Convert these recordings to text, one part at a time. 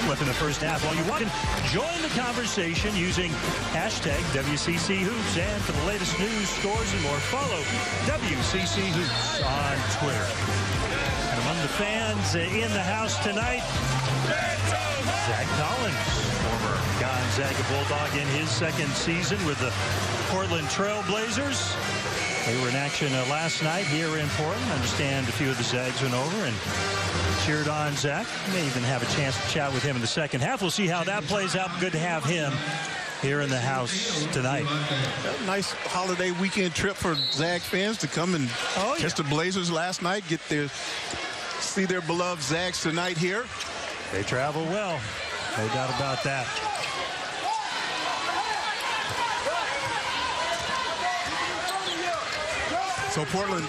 1 left in the first half. Well, you can join the conversation using hashtag WCC Hoops. And for the latest news, scores, and more, follow WCC Hoops on Twitter. And among the fans in the house tonight, Zach Collins, former Gonzaga Bulldog in his second season with the Portland Trail Blazers. They were in action last night here in Portland. I understand a few of the Zags went over and cheered on Zach. May even have a chance to chat with him in the second half. We'll see how that plays out. Good to have him here in the house tonight. A nice holiday weekend trip for Zag fans to come and catch the Blazers last night, see their beloved Zags tonight here. They travel well, no doubt about that. So Portland,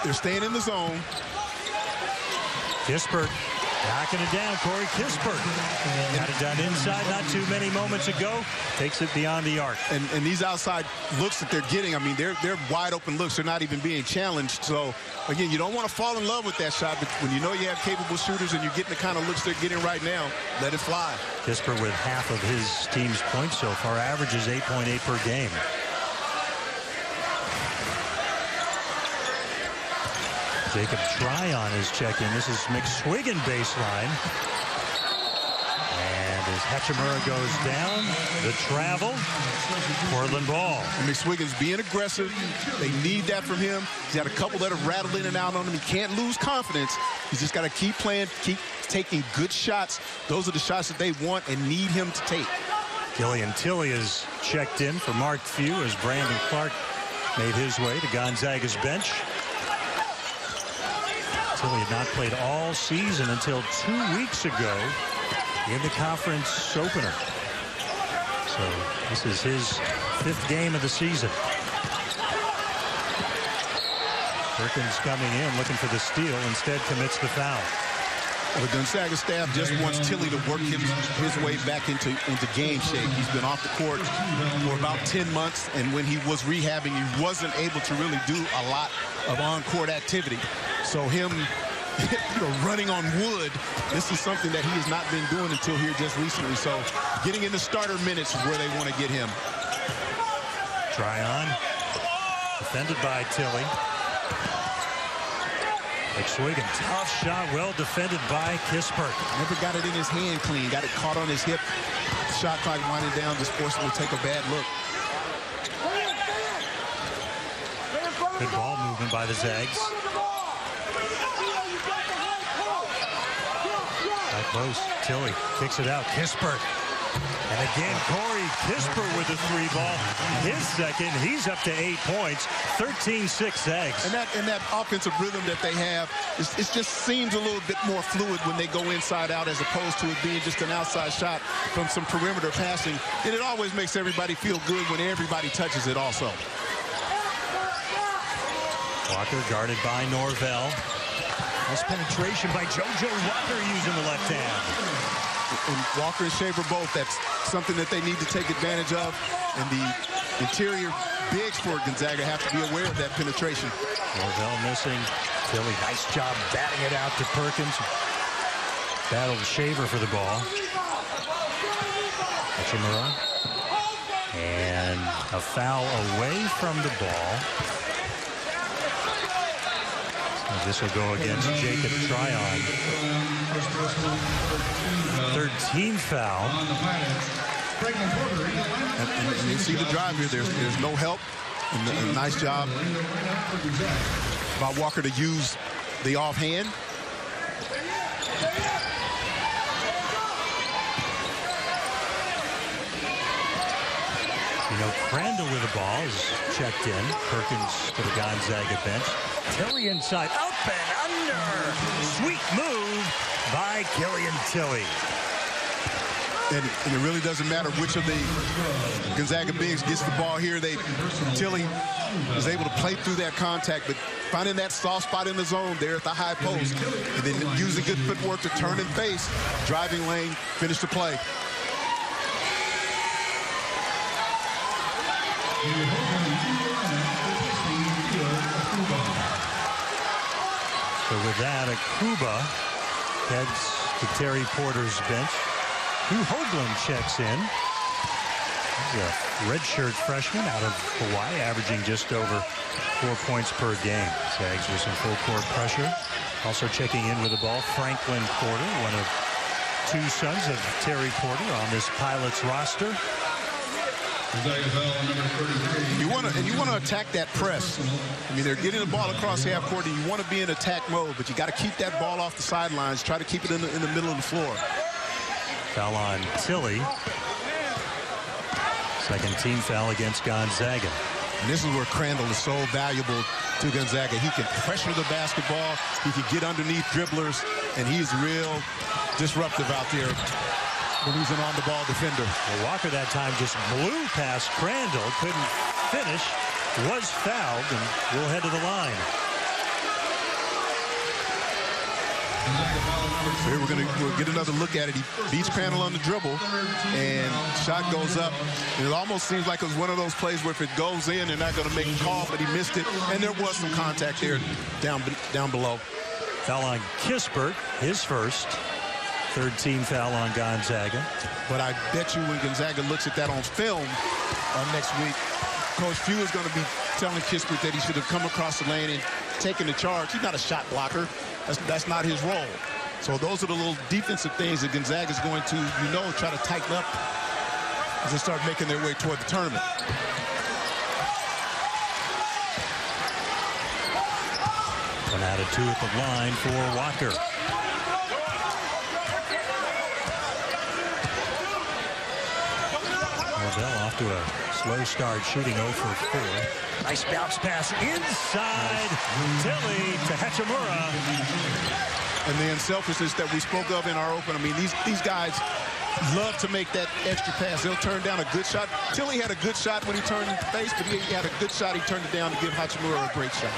they're staying in the zone. Kispert knocking it down. Corey Kispert got it done inside not too many moments ago. Takes it beyond the arc. And these outside looks that they're getting, I mean, they're wide open looks. They're not even being challenged. So, again, you don't want to fall in love with that shot, but when you know you have capable shooters and you're getting the kind of looks they're getting right now, let it fly. Kispert with half of his team's points so far, averages 8.8 per game. Jacob Tryon is checking. This is McSwiggan baseline. And as Hachimura goes down, the travel, Portland ball. And McSwiggan's being aggressive. They need that from him. He's got a couple that have rattled in and out on him. He can't lose confidence. He's just got to keep playing, keep taking good shots. Those are the shots that they want and need him to take. Killian Tilly is checked in for Mark Few as Brandon Clark made his way to Gonzaga's bench. Tilly had not played all season until 2 weeks ago in the conference opener. So this is his 5th game of the season. Perkins coming in looking for the steal, instead commits the foul. The Gonzaga staff just wants Tilly to work his way back into game shape. He's been off the court for about 10 months, and when he was rehabbing, he wasn't able to really do a lot of on-court activity. So him running on wood, this is something that he has not been doing until here just recently. So getting in the starter minutes is where they want to get him. Tryon, defended by Tilly. McSwiggan, tough shot, well defended by Kispert. Never got it in his hand clean, got it caught on his hip. Shot clock winding down, just forced him to take a bad look. Good ball movement by the Zags. High post, Tilly kicks it out, Kispert. And again, Corey Kispert with the 3-ball. His second, he's up to 8 points, 13-6 Zags. And that offensive rhythm that they have, it just seems a little bit more fluid when they go inside out as opposed to it being just an outside shot from some perimeter passing. And it always makes everybody feel good when everybody touches it also. Walker guarded by Norvell. Nice penetration by JoJo Walker using the left hand. And Walker and Shaver both, that's something that they need to take advantage of. And the interior bigs for Gonzaga have to be aware of that penetration. Norvell missing. Tilly, nice job batting it out to Perkins. Battled Shaver for the ball. Hachimura. And a foul away from the ball. This will go against Jacob Tryon. 13th foul. And you see the drive here. There's no help. And a nice job by Walker to use the offhand. You know, Crandall with the ball is checked in. Perkins for the Gonzaga bench. Tilly inside, up and under. Sweet move by Killian Tilly. And it really doesn't matter which of the Gonzaga bigs gets the ball here. Tilly was able to play through that contact, but finding that soft spot in the zone there at the high post, and then using good footwork to turn and face, driving lane, finish the play. So with that, Akuba heads to to Terry Porter's bench. Hugh Hoagland checks in. He's a redshirt freshman out of Hawaii, averaging just over 4 points per game. Zags with some full court pressure. Also checking in with the ball, Franklin Porter, one of 2 sons of Terry Porter on this Pilots roster. You want to attack that press. I mean, they're getting the ball across half court, and you want to be in attack mode, but you got to keep that ball off the sidelines. Try to keep it in the middle of the floor. Foul on Tilly. Second team foul against Gonzaga. And this is where Crandall is so valuable to Gonzaga. He can pressure the basketball. He can get underneath dribblers, and he's real disruptive out there when he's an on-the-ball defender. Well, Walker that time just blew past Crandall, couldn't finish, was fouled, and will head to the line. Here we'll get another look at it. He beats Crandall on the dribble, and shot goes up. And it almost seems like it was one of those plays where if it goes in, they're not going to make a call, but he missed it, and there was some contact there down below. Foul on Kispert, his first. Third team foul on Gonzaga. But I bet you when Gonzaga looks at that on film next week, Coach Few is going to be telling Kispert that he should have come across the lane and taken the charge. He's not a shot blocker. That's not his role. So those are the little defensive things that Gonzaga is going to, try to tighten up as they start making their way toward the tournament. One out of 2 at the line for Walker. Off to a slow start, shooting 0 for 4. Nice bounce pass inside. Tilly to Hachimura. And the unselfishness that we spoke of in our open. I mean, these guys love to make that extra pass. They'll turn down a good shot. Tilly had a good shot when he turned in face, but he had a good shot. He turned it down to give Hachimura a great shot.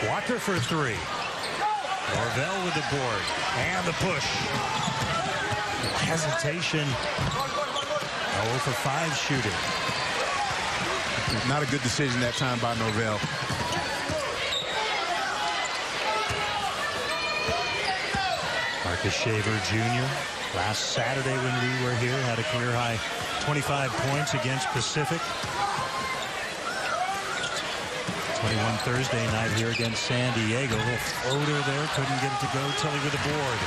Walker for 3. Norvell with the board and the push. Hesitation. 0 for 5 shooting. Not a good decision that time by Norvell. Marcus Shaver Jr. last Saturday when we were here had a career-high 25 points against Pacific. 21 Thursday night here against San Diego. A little floater there, couldn't get it to go. Tilly with the board.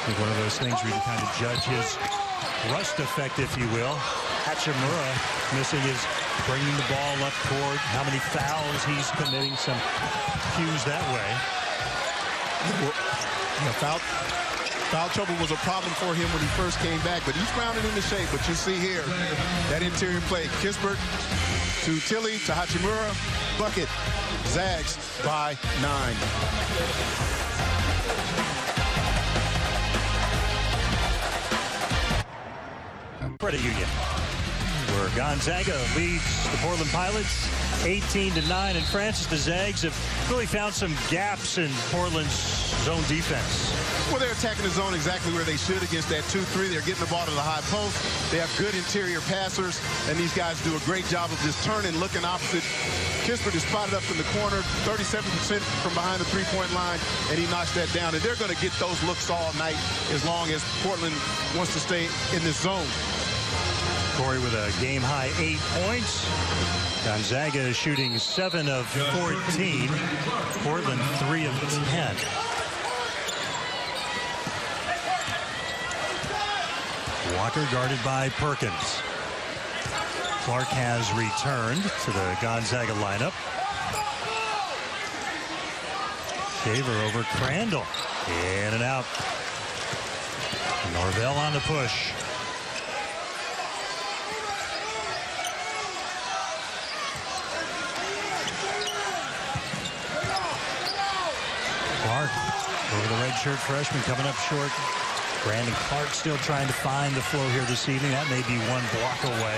One of those things where you kind of judge his rust effect, if you will. Hachimura missing his bringing the ball up court. How many fouls he's committing. Some cues that way. Foul trouble was a problem for him when he first came back, but he's rounded into shape. But you see here, that interior play. Kispert to Tilly to Hachimura. Bucket. Zags by 9. Credit Union, where Gonzaga leads the Portland Pilots 18-9, and Francis, the Zags have really found some gaps in Portland's zone defense. Well, they're attacking the zone exactly where they should against that 2-3. They're getting the ball to the high post. They have good interior passers, and these guys do a great job of just turning, looking opposite. Kispert is spotted up in the corner, 37% from behind the three-point line, and he knocks that down. And they're going to get those looks all night as long as Portland wants to stay in this zone. Corey with a game-high 8 points. Gonzaga is shooting 7 of 14. Portland 3 of 10. Walker guarded by Perkins. Clark has returned to the Gonzaga lineup. Shaver over Crandall. In and out. Norvell on the push. Clark over the redshirt freshman coming up short. Brandon Clark still trying to find the flow here this evening. That may be one block away.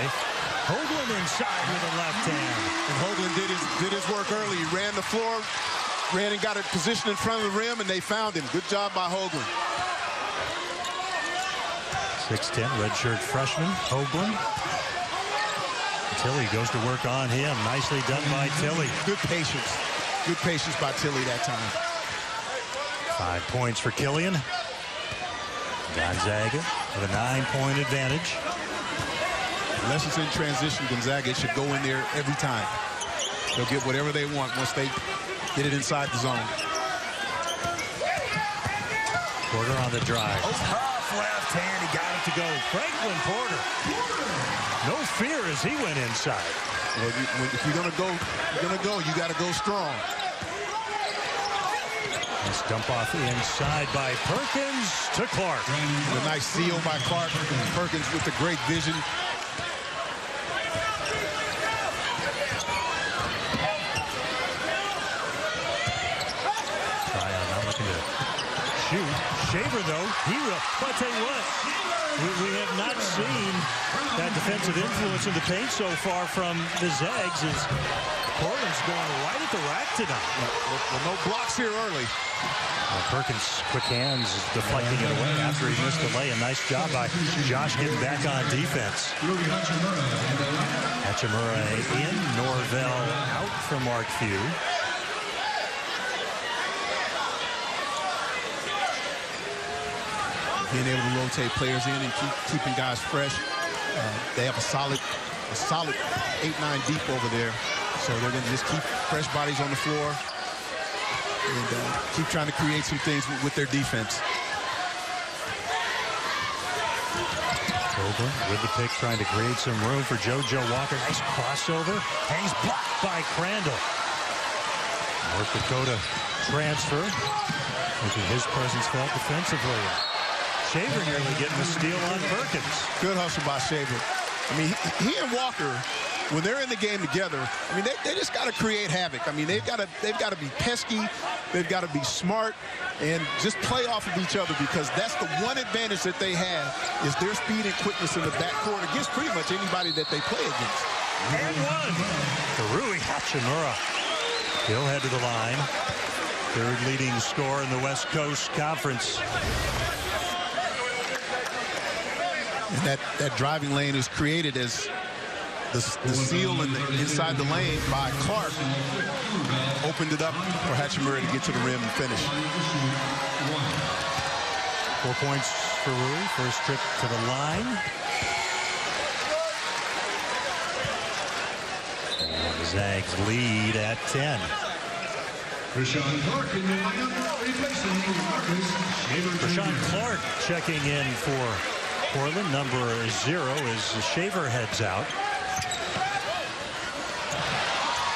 Hoagland inside with a left hand. And Hoagland did his work early. He ran the floor, ran and got it positioned in front of the rim, and they found him. Good job by Hoagland. 6'10", redshirt freshman, Hoagland. Tilly goes to work on him. Nicely done by Tilly. Good patience. Good patience by Tilly that time. 5 points for Killian. Gonzaga with a 9-point advantage. Unless it's in transition, Gonzaga should go in there every time. They'll get whatever they want once they get it inside the zone. Porter on the drive. Oh, tough left hand. He got it to go. Franklin Porter. No fear as he went inside. Well, if you're gonna go, you got to go strong. Nice dump off inside by Perkins to Clark. A nice seal by Clark. Perkins with the great vision. Tryon not looking to shoot. Shaver, though, but I'll tell you what, we have not seen that defensive influence in the paint so far from the Zags as Portland's going right at the rack tonight. Well, no blocks here early. Perkins, quick hands, deflecting it away after he missed the lay. A nice job by Josh getting back on defense. Hachimura in, Norvell out for Mark Few. Being able to rotate players in and keeping guys fresh. They have a solid 8-9 deep over there. So they're going to just keep fresh bodies on the floor and keep trying to create some things with their defense. Oakland with the pick, trying to create some room for JoJo Walker. Nice crossover. Hangs blocked by Crandall. North Dakota transfer, making his presence felt defensively. Shaver nearly getting the steal on Perkins. Good hustle by Shaver. I mean, he and Walker, when they're in the game together, I mean, they just got to create havoc. I mean, they've got to be pesky, they've got to be smart, and just play off of each other, because that's the one advantage that they have is their speed and quickness in the backcourt against pretty much anybody that they play against. And one. Rui Hachimura. He'll head to the line. Third leading scorer in the West Coast Conference. And that driving lane is created as the seal inside the lane by Clark opened it up for Hachimura to get to the rim and finish. 4 points for Rui. First trip to the line. And the Zags lead at 10. Rashawn Clark checking in for Portland, number 0, as the Shaver heads out.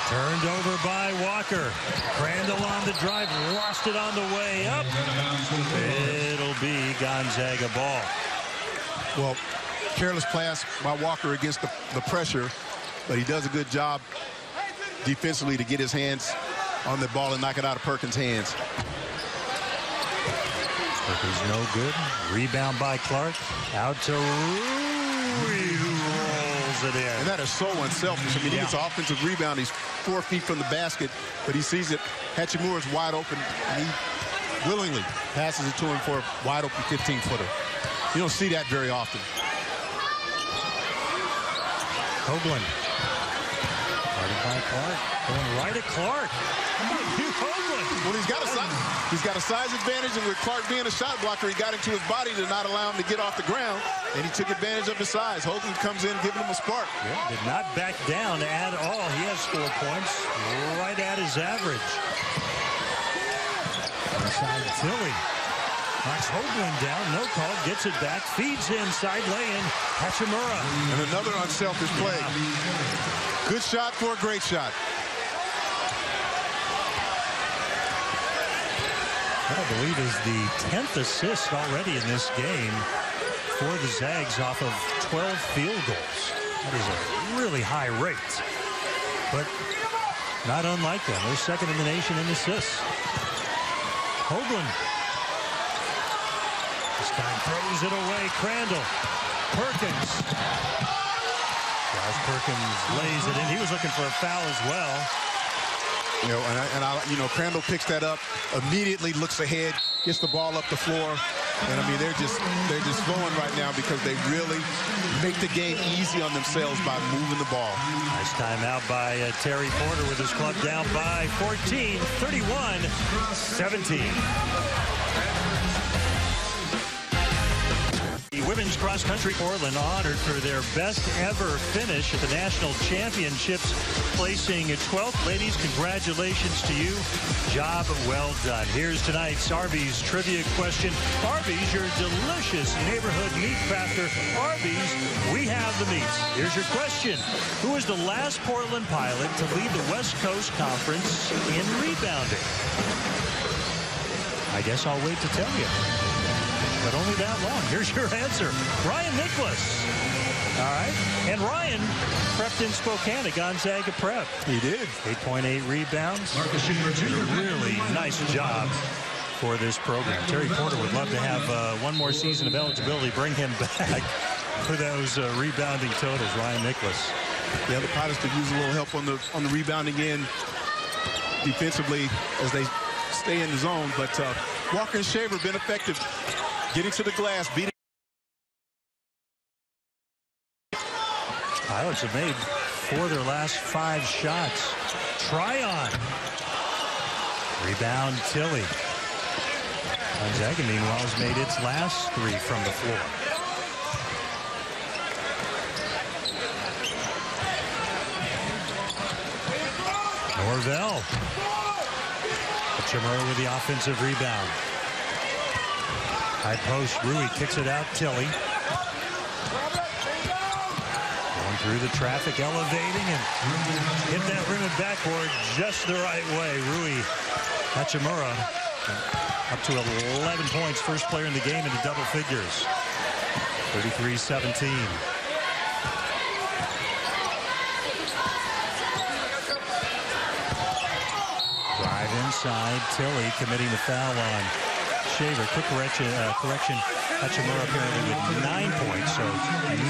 Turned over by Walker. Crandall on the drive, lost it on the way up. It'll be Gonzaga ball. Well, careless pass by Walker against the pressure, but he does a good job defensively to get his hands on the ball and knock it out of Perkins' hands. Perkins no good. Rebound by Clark. Out to Rui, who rolls it in. And that is so unselfish. I mean, he gets an offensive rebound. He's 4 feet from the basket, but he sees it. Hachimura's wide open, and he willingly passes it to him for a wide open 15-footer. You don't see that very often. Hoagland. Started by Clark. Going right at Clark. Hoagland. Well, he's got a size advantage, and with Clark being a shot blocker, he got into his body to not allow him to get off the ground, and he took advantage of his size. Hoagland comes in, giving him a spark. Yeah, did not back down at all. He has 4 points, right at his average. Inside Tilly. Knocks Hoagland down, no call, gets it back, feeds inside, lay-in, Hachimura. And another unselfish play. Good shot for a great shot. That, I believe, is the 10th assist already in this game for the Zags off of 12 field goals. That is a really high rate, but not unlike them. They're second in the nation in assists. Hoagland. This time throws it away. Crandall. Perkins. As Perkins lays it in. He was looking for a foul as well. You know, Crandall picks that up, immediately looks ahead, gets the ball up the floor, and I mean they're just flowing right now because they really make the game easy on themselves by moving the ball. Nice timeout by Terry Porter with his club down by 14, 31-17. women's cross country. Portland honored for their best ever finish at the national championships, placing 12th. Ladies, congratulations to you. Job well done. Here's tonight's Arby's trivia question. Arby's, your delicious neighborhood meat crafter. Arby's, we have the meats. Here's your question. Who was the last Portland Pilot to lead the West Coast Conference in rebounding? I guess I'll wait to tell you. But only that long. Here's your answer. Ryan Nicholas. All right. And Ryan prepped in Spokane at Gonzaga Prep. He did. 8.8 rebounds. Really nice job for this program. Terry Porter would love to have one more season of eligibility, bring him back for those rebounding totals. Ryan Nicholas. Yeah, the Pilots could use a little help on the rebounding end defensively as they stay in the zone. But Walker and Shaver been effective getting to the glass, beating. Pilots have made 4 of their last 5 shots. Tryon. Rebound, Tilly. Gonzaga, meanwhile, has made its last 3 from the floor. Norvell. Chamorro with the offensive rebound. High post, Rui kicks it out, Tilly. Going through the traffic, elevating, and hit that rim and backboard just the right way. Rui Hachimura up to 11 points, first player in the game into double figures. 33-17. Drive inside, Tilly committing the foul on Shaver. Quick correction. Hachimura apparently with 9 points, so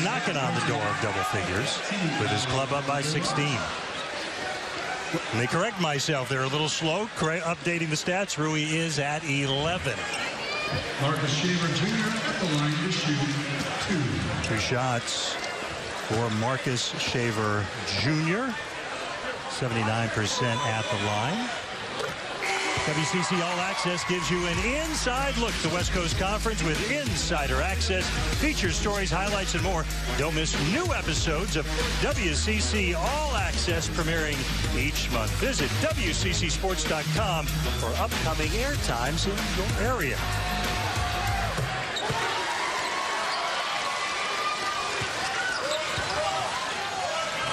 knocking on the door of double figures with his club up by 16. Let me correct myself. They're a little slow. Updating the stats. Rui is at 11. Marcus Shaver Jr. at the line to shoot 2. 2 shots for Marcus Shaver Jr. 79% at the line. WCC All Access gives you an inside look at the West Coast Conference with insider access, features, stories, highlights, and more. Don't miss new episodes of WCC All Access premiering each month. Visit WCCSports.com for upcoming air times in your area.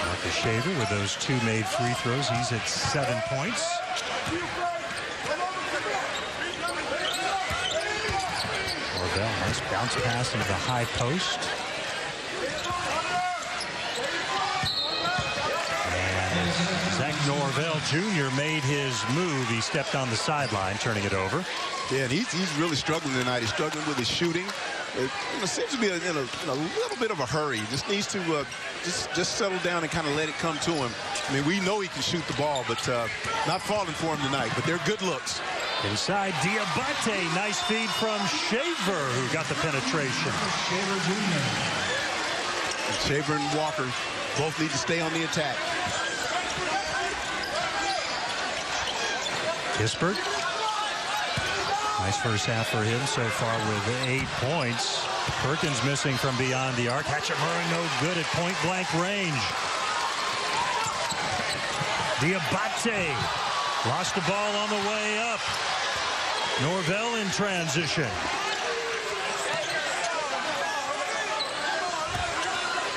Marcus Shaver with those 2 made free throws. He's at 7 points. Norvell, nice bounce pass into the high post. And Zach Norvell Jr. made his move. He stepped on the sideline, turning it over. Yeah, and he's really struggling tonight. He's struggling with his shooting. It seems to be in a little bit of a hurry. He just needs to just settle down and kind of let it come to him. I mean, we know he can shoot the ball, but not falling for him tonight. But they're good looks. Inside, Diabate. Nice feed from Shaver, who got the penetration. Shaver Jr. Shaver and Walker both need to stay on the attack. Kispert. Nice first half for him so far with 8 points. Perkins missing from beyond the arc. Hachimura no good at point-blank range. Diabate lost the ball on the way up. Norvell in transition.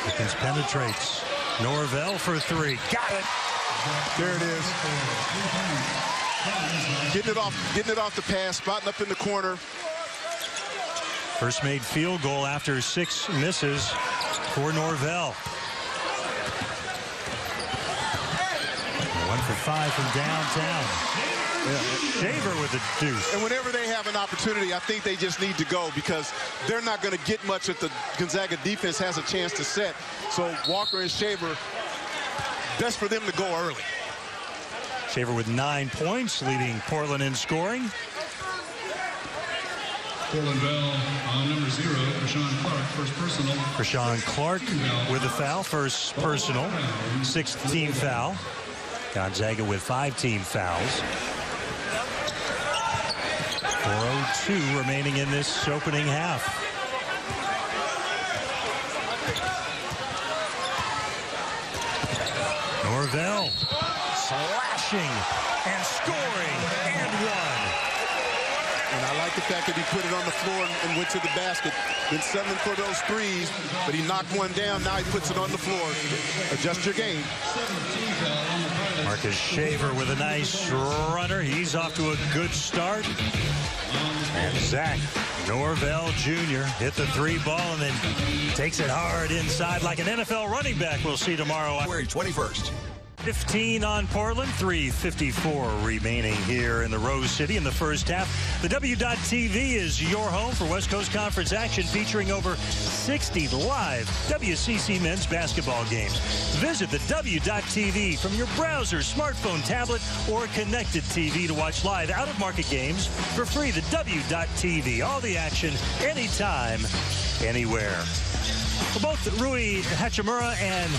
Perkins penetrates. Norvell for 3. Got it. There it is. Getting it off the pass, spotting up in the corner. First made field goal after 6 misses for Norvell. 1 for 5 from downtown. Yeah. Shaver with the deuce. And whenever they have an opportunity, I think they just need to go because they're not going to get much if the Gonzaga defense has a chance to set. So Walker and Shaver, best for them to go early. Shaver with 9 points, leading Portland in scoring. Portland Bell on number 0, Rashawn Clark, first personal. Rashawn Clark with the foul, first personal, 6th team foul. Gonzaga with 5 team fouls. 4:02 remaining in this opening half. Norvell slashing and scoring and one. And I like the fact that he put it on the floor and went to the basket. Been settling for those threes, but he knocked one down. Now he puts it on the floor. Adjust your game. Marcus Shaver with a nice runner. He's off to a good start. And Zach Norvell Jr. hit the three ball and then takes it hard inside like an NFL running back we'll see tomorrow. February 21st. 15 on Portland, 3:54 remaining here in the Rose City in the first half. The W.TV is your home for West Coast Conference action featuring over 60 live WCC men's basketball games. Visit the W.TV from your browser, smartphone, tablet, or connected TV to watch live out-of-market games for free. The W.TV, all the action, anytime, anywhere. Both Rui Hachimura and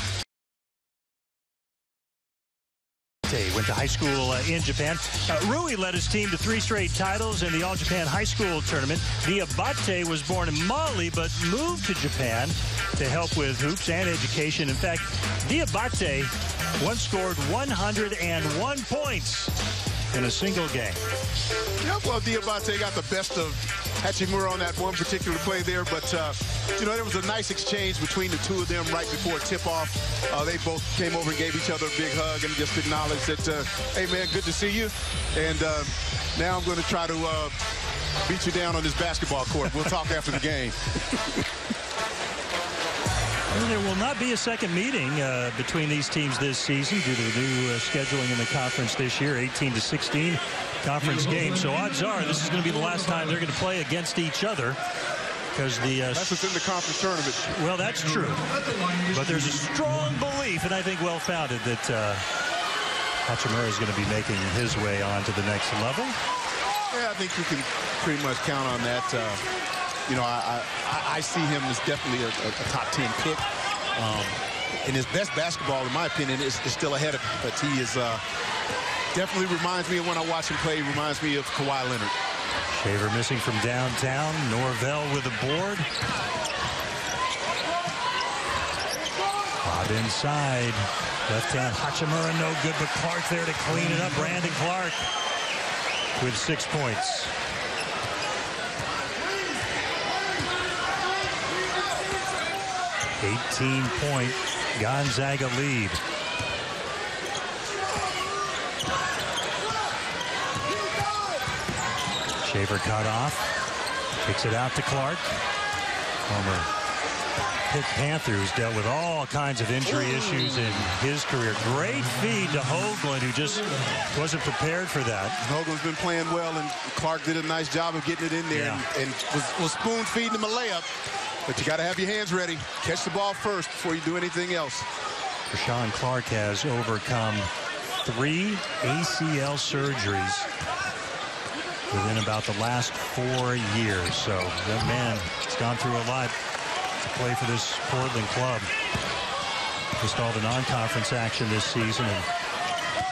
went to high school in Japan. Rui led his team to 3 straight titles in the All-Japan High School Tournament. Diabate was born in Mali but moved to Japan to help with hoops and education. In fact, Diabate once scored 101 points in a single game. Yeah, well, Diabate got the best of Hachimura on that one particular play there, but you know, there was a nice exchange between the two of them right before tip-off. They both came over and gave each other a big hug and just acknowledged that, hey, man, good to see you. And now I'm going to try to beat you down on this basketball court. We'll talk after the game. Well, there will not be a second meeting between these teams this season due to the new scheduling in the conference this year, 18-16 conference games. So odds are this is going to be the last time they're going to play against each other. Because that's what's in the conference tournament. Well, that's true. But there's a strong belief, and I think well-founded, that Hachimura is going to be making his way on to the next level. Yeah, I think you can pretty much count on that. You know, I see him as definitely a top 10 pick. And his best basketball, in my opinion, is still ahead of him. But he is definitely reminds me of when I watch him play. He reminds me of Kawhi Leonard. Shaver missing from downtown. Norvell with a board. Bob inside. Left hand Hachimura no good, but Clark there to clean it up. Brandon Clark with 6 points. $18-point Gonzaga lead. Shaver cut off. Kicks it out to Clark. Former Pitt Panther, who's dealt with all kinds of injury issues in his career. Great feed to Hoagland, who just wasn't prepared for that. Hoagland's been playing well, and Clark did a nice job of getting it in there and was spoon-feeding him a layup. But you got to have your hands ready. Catch the ball first before you do anything else. Rashawn Clark has overcome 3 ACL surgeries within about the last 4 years. So that man has gone through a lot to play for this Portland club. Missed all the non-conference action this season and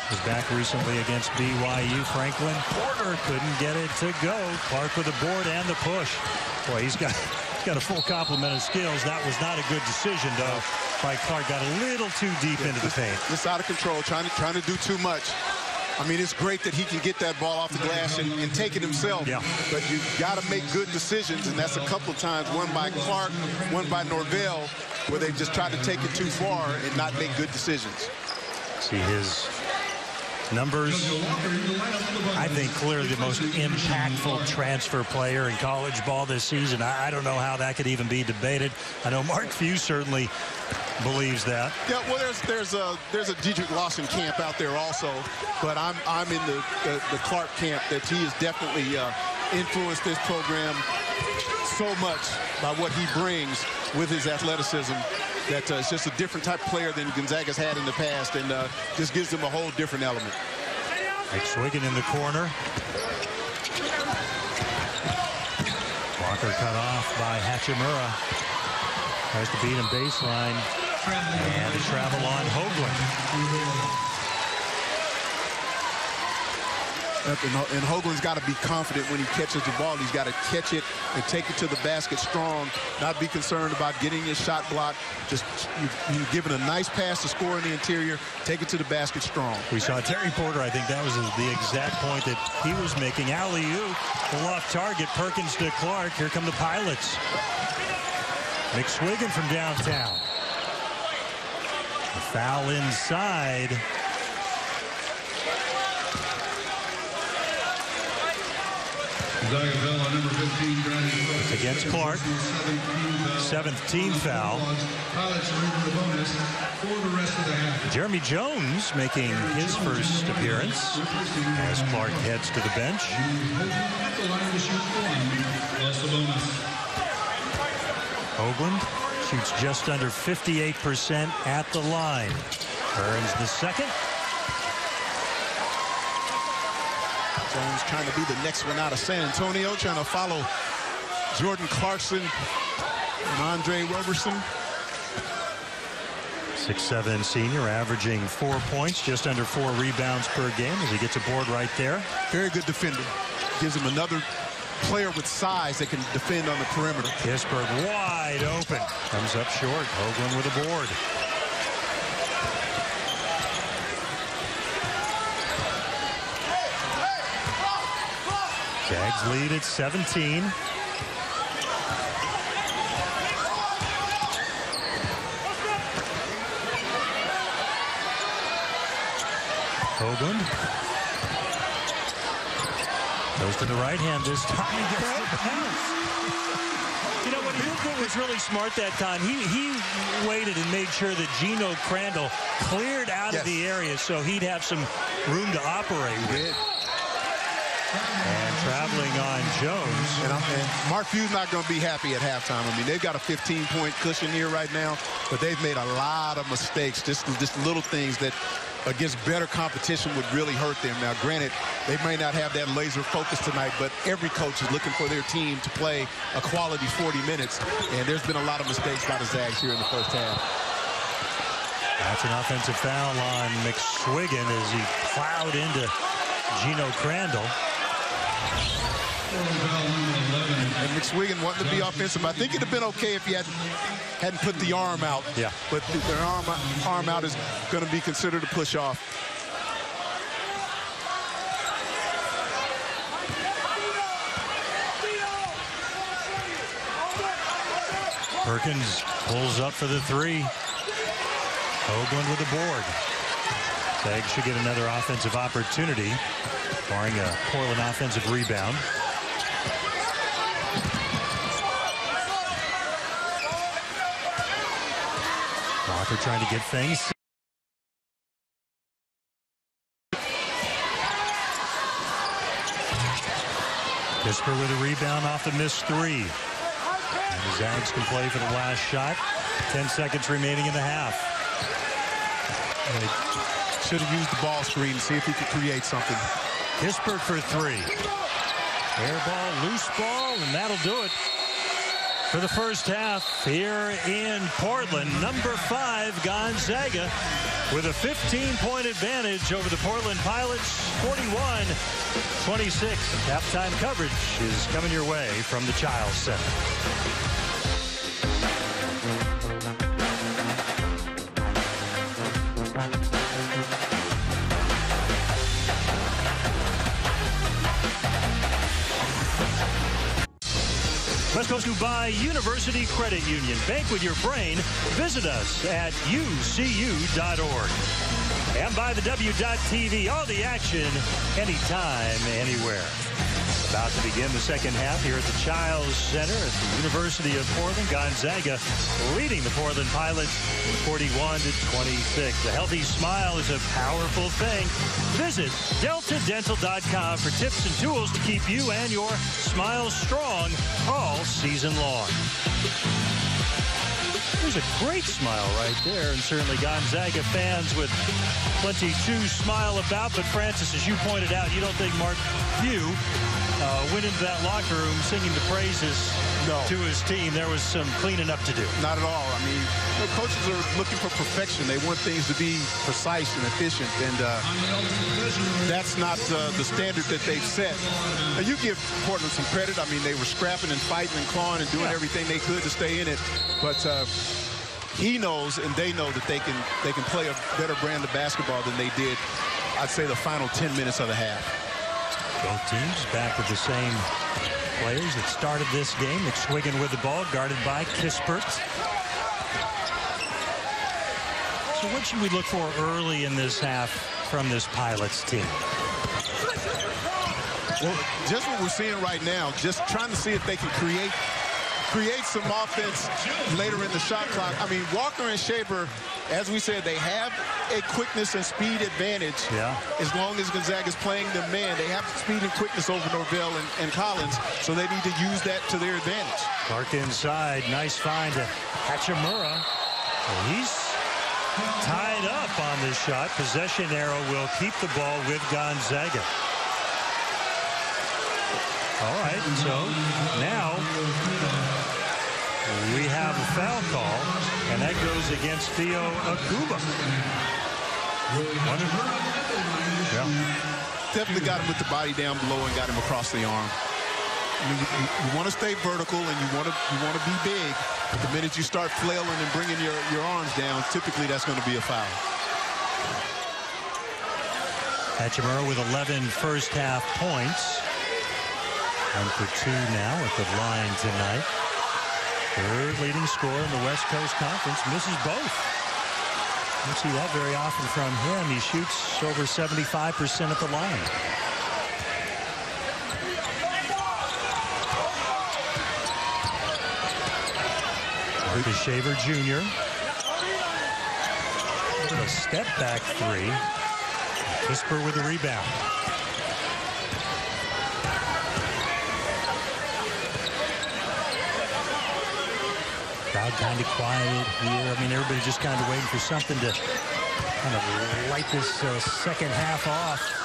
was back recently against BYU. Franklin Porter couldn't get it to go. Clark with the board and the push. Boy, he's got a full complement of skills. That was not a good decision, though, by Clark. Got a little too deep into the paint. Just out of control, trying to do too much. I mean, it's great that he can get that ball off the glass and take it himself. Yeah. But you got to make good decisions, and that's a couple of times, one by Clark, one by Norvell, where they've just tried to take it too far and not make good decisions. See his numbers. I think clearly the most impactful transfer player in college ball this season. I don't know how that could even be debated. I know Mark Few certainly believes that. Yeah, well, there's a Dedrick Lawson camp out there also, but I'm in the Clark camp that he has definitely influenced this program so much by what he brings with his athleticism. That it's just a different type of player than Gonzaga's had in the past, and just gives them a whole different element. Mike Swiggin in the corner. Walker cut off by Hachimura. Tries to beat him baseline. And the travel on Hoagland. And Hoagland's got to be confident when he catches the ball. He's got to catch it and take it to the basket strong, not be concerned about getting his shot blocked. Just you giving a nice pass to score in the interior, take it to the basket strong. We saw Terry Porter, I think that was the exact point that he was making. Alley-oop, the off target, Perkins to Clark. Here come the Pilots. McSwiggan from downtown. A foul inside. It's against Clark. 7th team foul. Jeremy Jones making his first appearance as Clark heads to the bench. Hoagland shoots just under 58% at the line. Burns the second. Jones trying to be the next one out of San Antonio, trying to follow Jordan Clarkson and Andre Roberson. 6'7" senior, averaging 4 points, just under 4 rebounds per game as he gets a board right there. Very good defender. Gives him another player with size that can defend on the perimeter. Pittsburgh wide open. Comes up short. Hoagland with a board. Zags lead at 17. Hoagland goes to the right hand this time. He gets the pass. You know what he did was really smart that time. He waited and made sure that Gino Crandall cleared out of the area so he'd have some room to operate with. And traveling on Jones. And Mark Few's not going to be happy at halftime. I mean, they've got a 15-point cushion here right now, but they've made a lot of mistakes. Just little things that against better competition would really hurt them. Now, granted, they may not have that laser focus tonight, but every coach is looking for their team to play a quality 40 minutes. And there's been a lot of mistakes by the Zags here in the first half. That's an offensive foul on McSwiggan as he plowed into Gino Crandall. And McSwiggan wanting to be offensive. I think it'd have been okay if he hadn't put the arm out. Yeah. But their arm out is going to be considered a push off. Perkins pulls up for the three. Hoagland with the board. Zags should get another offensive opportunity, barring a Portland offensive rebound. Walker trying to get things. Kisper with a rebound off the missed three. And the Zags can play for the last shot. 10 seconds remaining in the half. They should have used the ball screen to see if he could create something. Kisper for three. Air ball, loose ball, and that'll do it for the first half here in Portland. Number 5, Gonzaga, with a 15-point advantage over the Portland Pilots, 41-26. Halftime coverage is coming your way from the Childs Center. Let's go to Buy University Credit Union. Bank with your brain. Visit us at ucu.org. And by the W.TV. All the action, anytime, anywhere. About to begin the second half here at the Childs Center at the University of Portland. Gonzaga leading the Portland Pilots 41-26. A healthy smile is a powerful thing. Visit deltadental.com for tips and tools to keep you and your smile strong all season long. There's a great smile right there, and certainly Gonzaga fans with plenty to smile about. But Francis, as you pointed out, you don't think Mark Few went into that locker room singing the praises to his team. There was some cleaning up to do. Not at all. I mean, coaches are looking for perfection. They want things to be precise and efficient, and that's not the standard that they've set. And you give Portland some credit. I mean, they were scrapping and fighting and clawing and doing everything they could to stay in it. But he knows and they know that they can play a better brand of basketball than they did, I'd say, the final 10 minutes of the half. Both teams back with the same players that started this game. McSwiggan with the ball, guarded by Kispert. So what should we look for early in this half from this Pilots team? Well, just what we're seeing right now, just trying to see if they can create some offense later in the shot clock. I mean, Walker and Shaver, as we said, they have a quickness and speed advantage. Yeah. As long as Gonzaga's playing the man, they have speed and quickness over Norvell and Collins, so they need to use that to their advantage. Clark inside, nice find to Hachimura. He's tied up on this shot. Possession arrow will keep the ball with Gonzaga. All right, so now we have a foul call, and that goes against Theo Akuba. Definitely got him with the body down below and got him across the arm. I mean, you want to stay vertical and you want to be big. But the minute you start flailing and bringing your arms down, typically that's going to be a foul. Hachimura with 11 first half points. 1 for 2 now at the line tonight. Third leading scorer in the West Coast Conference, misses both. Don't see that very often from him. He shoots over 75% at the line. To Shaver Jr. A step back three. Kispert with the rebound. Crowd kind of quiet here. I mean, everybody just kind of waiting for something to kind of light this second half off.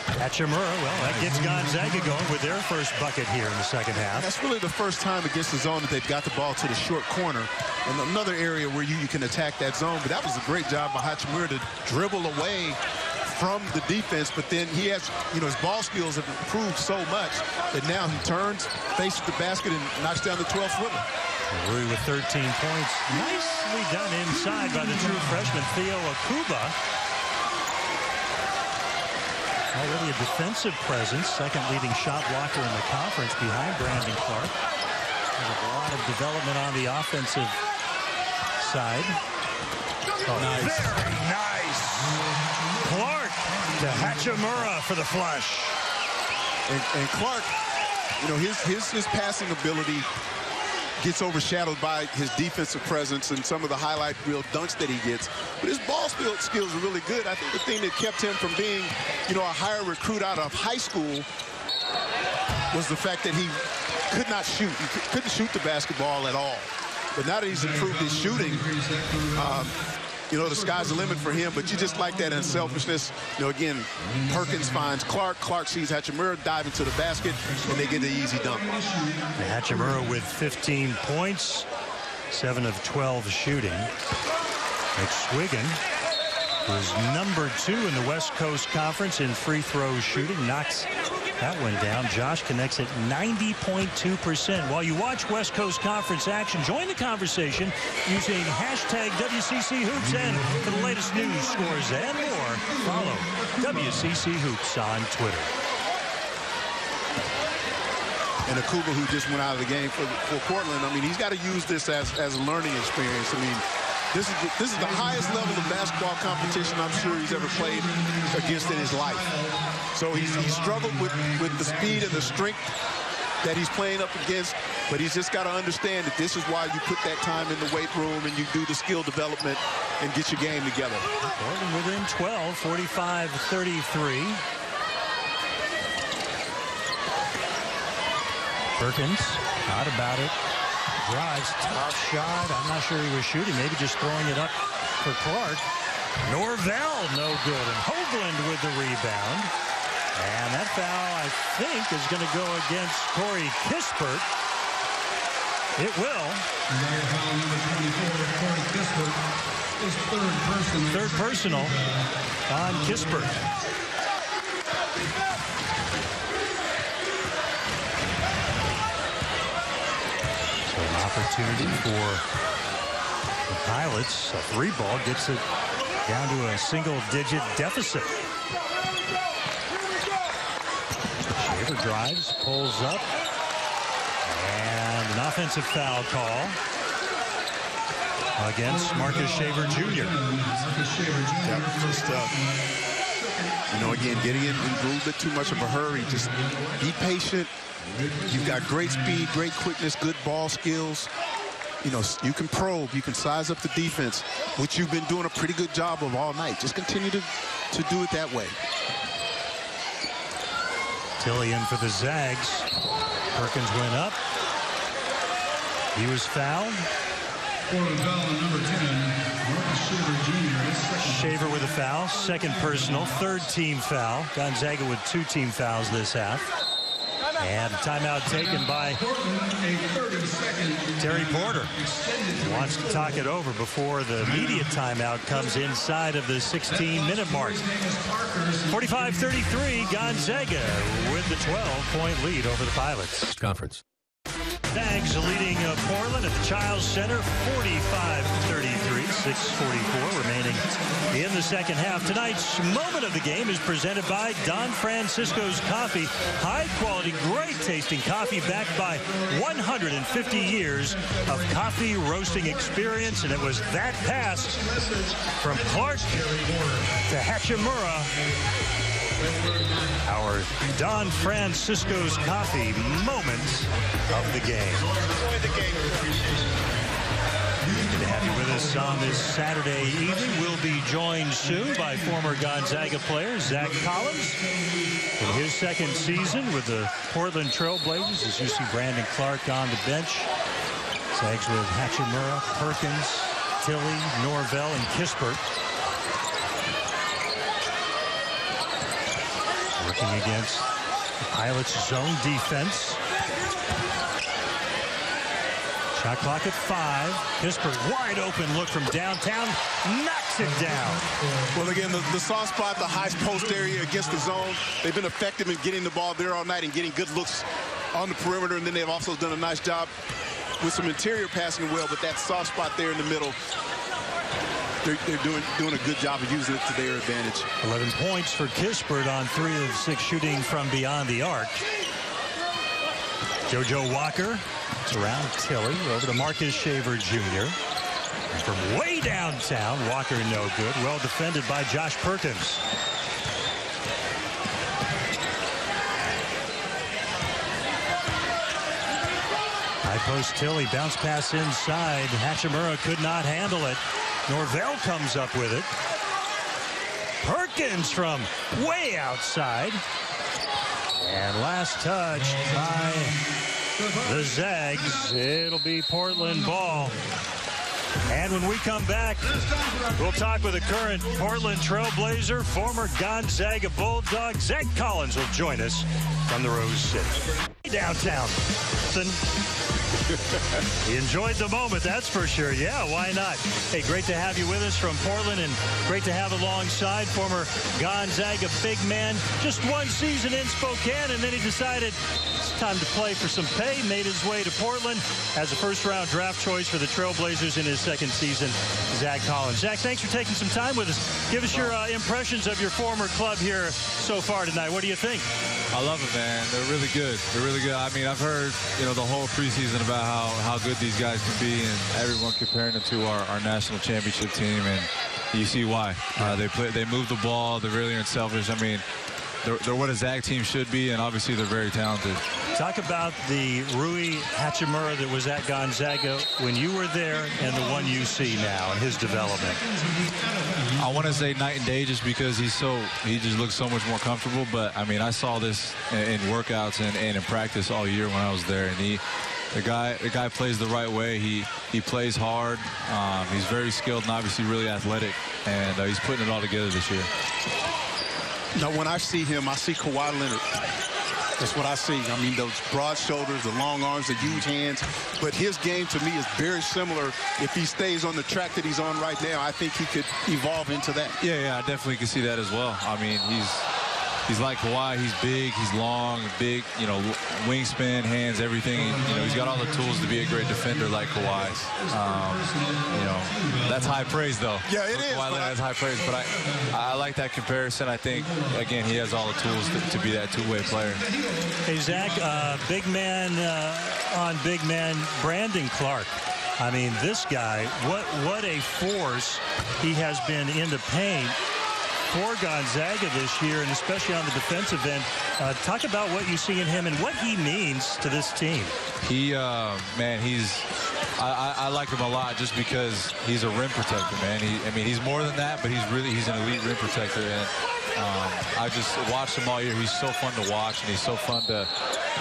Hachimura, well, that gets Gonzaga going with their first bucket here in the second half. That's really the first time against the zone that they've got the ball to the short corner. And another area where you can attack that zone. But that was a great job by Hachimura to dribble away from the defense. But then he has, his ball skills have improved so much that now he turns, faces the basket, and knocks down the 12-footer. Rui with 13 points. Nicely done inside by the true freshman, Theo Akuba. Already a defensive presence, second leading shot blocker in the conference behind Brandon Clark. There's a lot of development on the offensive side. Oh, nice. Very nice. Clark to Hachimura for the flush. And Clark, his passing ability gets overshadowed by his defensive presence and some of the highlight reel dunks that he gets. But his ball skills are really good. I think the thing that kept him from being, a higher recruit out of high school was the fact that he could not shoot. He couldn't shoot the basketball at all. But now that he's improved his shooting, the sky's the limit for him. But you just like that unselfishness. Again, Perkins finds Clark. Clark sees Hachimura dive into the basket, and they get the easy dunk. Hachimura with 15 points, 7 of 12 shooting. McSwiggan was number 2 in the West Coast Conference in free throw shooting. Knocks that one down. Josh connects at 90.2%. While you watch West Coast Conference action, join the conversation using hashtag WCC Hoops. And for the latest news, scores, and more, follow WCC Hoops on Twitter. And Akuba, who just went out of the game for Portland, I mean, he's got to use this as a learning experience. I mean, this is the highest level of basketball competition I'm sure he's ever played against in his life. So he's struggled with the speed and the strength that he's playing up against, but he's just got to understand that this is why you put that time in the weight room and you do the skill development and get your game together. Portland within 12, 45-33. Perkins, not about it. Drives, tough shot. I'm not sure he was shooting, maybe just throwing it up for Clark. Norvell, no good. And Hoagland with the rebound. And that foul, I think, is going to go against Corey Kispert. It will. Gonzaga foul number 24, Corey Kispert, is Third personal on Kispert. So an opportunity for the Pilots. A three ball gets it down to a single-digit deficit. Shaver drives, pulls up, and an offensive foul call against Marcus Shaver Jr. Yep, just, again, getting in a little bit too much of a hurry. Just be patient. You've got great speed, great quickness, good ball skills. You can probe, you can size up the defense, which you've been doing a pretty good job of all night. Just continue to do it that way. Tilly in for the Zags. Perkins went up. He was fouled. Portland foul on number 10, Marcus Shaver Jr. Shaver with a foul, second personal, third team foul. Gonzaga with 2 team fouls this half. And a timeout taken by Terry Porter. Wants to talk it over before the media timeout comes inside of the 16-minute mark. 45-33, Gonzaga with the 12-point lead over the Pilots. Conference. Zags leading Portland at the Childs Center, 45-33, 6:44 remaining in the second half. Tonight's moment of the game is presented by Don Francisco's Coffee. High-quality, great-tasting coffee backed by 150 years of coffee roasting experience. And it was that pass from Clark to Hachimura. Our Don Francisco's Coffee moment of the game. Enjoy the game. Good to have you with us on this Saturday evening. We'll be joined soon by former Gonzaga player Zach Collins in his second season with the Portland Trail Blazers. As you see Brandon Clark on the bench. Zags with Hachimura, Perkins, Tilly, Norvell, and Kispert. Working against the Pilots' zone defense. Shot clock at 5. Kispert, wide open look from downtown, knocks it down. Well, again, the soft spot, the high post area against the zone, they've been effective in getting the ball there all night and getting good looks on the perimeter, and then they've also done a nice job with some interior passing well, but that soft spot there in the middle, they're doing a good job of using it to their advantage. 11 points for Kispert on 3 of 6 shooting from beyond the arc. JoJo Walker, it's around Tilly, over to Marcus Shaver Jr. And from way downtown, Walker no good. Well defended by Josh Perkins. High post Tilly, bounce pass inside. Hachimura could not handle it. Norvell comes up with it. Perkins from way outside. And last touch by the Zags. It'll be Portland ball. And when we come back, we'll talk with a current Portland Trailblazer, former Gonzaga Bulldog. Zach Collins will join us from the Rose City. Downtown. He enjoyed the moment, that's for sure. Yeah, why not? Hey, great to have you with us from Portland, and great to have alongside former Gonzaga big man. Just one season in Spokane, and then he decided it's time to play for some pay. Made his way to Portland as a first-round draft choice for the Trailblazers in his second season. Zach Collins. Zach, thanks for taking some time with us. Give us your impressions of your former club here so far tonight. What do you think? I love it, man. They're really good. They're really good. I mean, I've heard, the whole preseason about how good these guys can be, and everyone comparing them to our national championship team, and you see why. They move the ball. They're really unselfish. I mean, they're what a Zag team should be, and obviously they're very talented. Talk about the Rui Hachimura that was at Gonzaga when you were there and the one you see now and his development. I want to say night and day just because he just looks so much more comfortable. But, I mean, I saw this in workouts and in practice all year when I was there. And the guy plays the right way. He plays hard. He's very skilled and obviously really athletic. And he's putting it all together this year. Now, when I see him, I see Kawhi Leonard. That's what I see. I mean, those broad shoulders, the long arms, the huge hands. But his game, to me, is very similar. If he stays on the track that he's on right now, I think he could evolve into that. Yeah, I definitely can see that as well. I mean, he's like Kawhi. He's big, he's long, big, you know, wingspan, hands, everything. You know, he's got all the tools to be a great defender like Kawhi. You know, that's high praise, though. Yeah, it is. Kawhi Leonard is high praise, but I like that comparison. I think, again, he has all the tools to be that two-way player. Hey, Zach, big man on big man, Brandon Clark. I mean, this guy, what a force he has been in the paint for Gonzaga this year, and especially on the defensive end. Talk about what you see in him and what he means to this team. He, man, I like him a lot just because he's a rim protector, man. I mean, he's more than that, but he's an elite rim protector. And I just watched him all year. He's so fun to watch, and he's so fun to,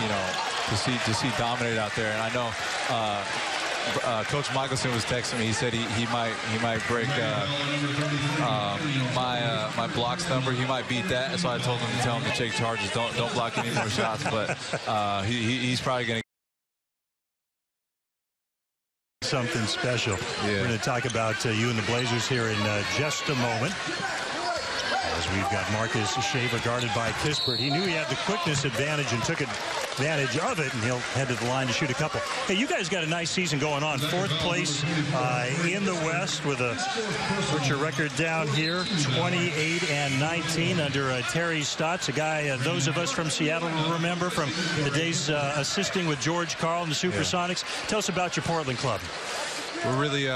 you know, to see dominate out there. And I know Coach Michelson was texting me. He said he might break my blocks number. He might beat that. So I told him to tell him to take charges. Don't block any more shots. But he's probably going to something special. Yeah. We're going to talk about you and the Blazers here in just a moment. As we've got Marcus Shaver guarded by Kispert. He knew he had the quickness advantage and took advantage of it, and he'll head to the line to shoot a couple. Hey, you guys got a nice season going on. 4th place in the West with put your record down here, 28-19 under Terry Stotts, a guy those of us from Seattle will remember from the days assisting with George Karl and the Supersonics. Yeah. Tell us about your Portland club. We're really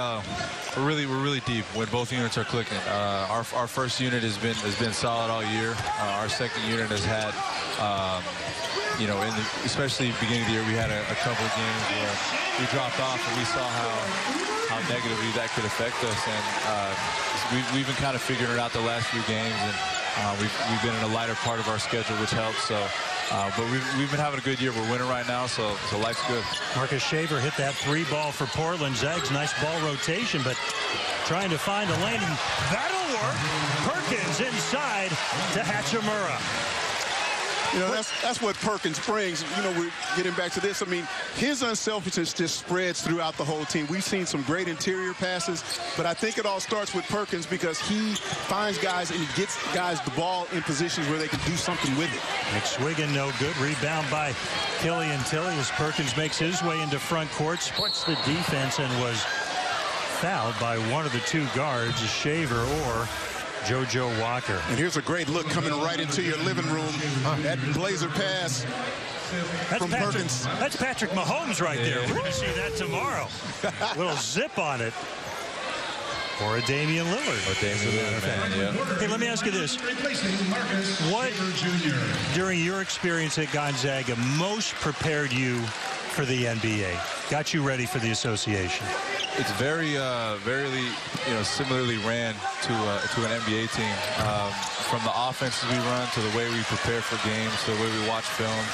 deep when both units are clicking. Our first unit has been solid all year. Our second unit has had, you know, especially beginning of the year, we had a couple of games where we dropped off, and we saw how negatively that could affect us. And we've been kind of figuring it out the last few games, and we've been in a lighter part of our schedule, which helps. So. But we've been having a good year. We're winning right now, so life's good. Marcus Shaver hit that 3 ball for Portland. Zags, nice ball rotation, but trying to find a lane, and that'll work. Perkins inside to Hachimura. You know, that's what Perkins brings. You know, we're getting back to this. I mean, his unselfishness just spreads throughout the whole team. We've seen some great interior passes, but I think it all starts with Perkins because he finds guys and he gets guys the ball in positions where they can do something with it. McSwiggan, no good. Rebound by Killian Tilly as Perkins makes his way into front court, splits the defense, and was fouled by one of the 2 guards, Shaver or JoJo Walker. And here's a great look coming right into your living room. That Blazer pass from Perkins. That's Patrick Mahomes right there. We're going to see that tomorrow. Little zip on it. Or a Damian Lillard. Or Damian Lillard, man, yeah. Hey, let me ask you this. What, during your experience at Gonzaga, most prepared you for the NBA? Got you ready for the association? It's very, you know, similarly ran to an NBA team. From the offenses we run to the way we prepare for games to the way we watch film.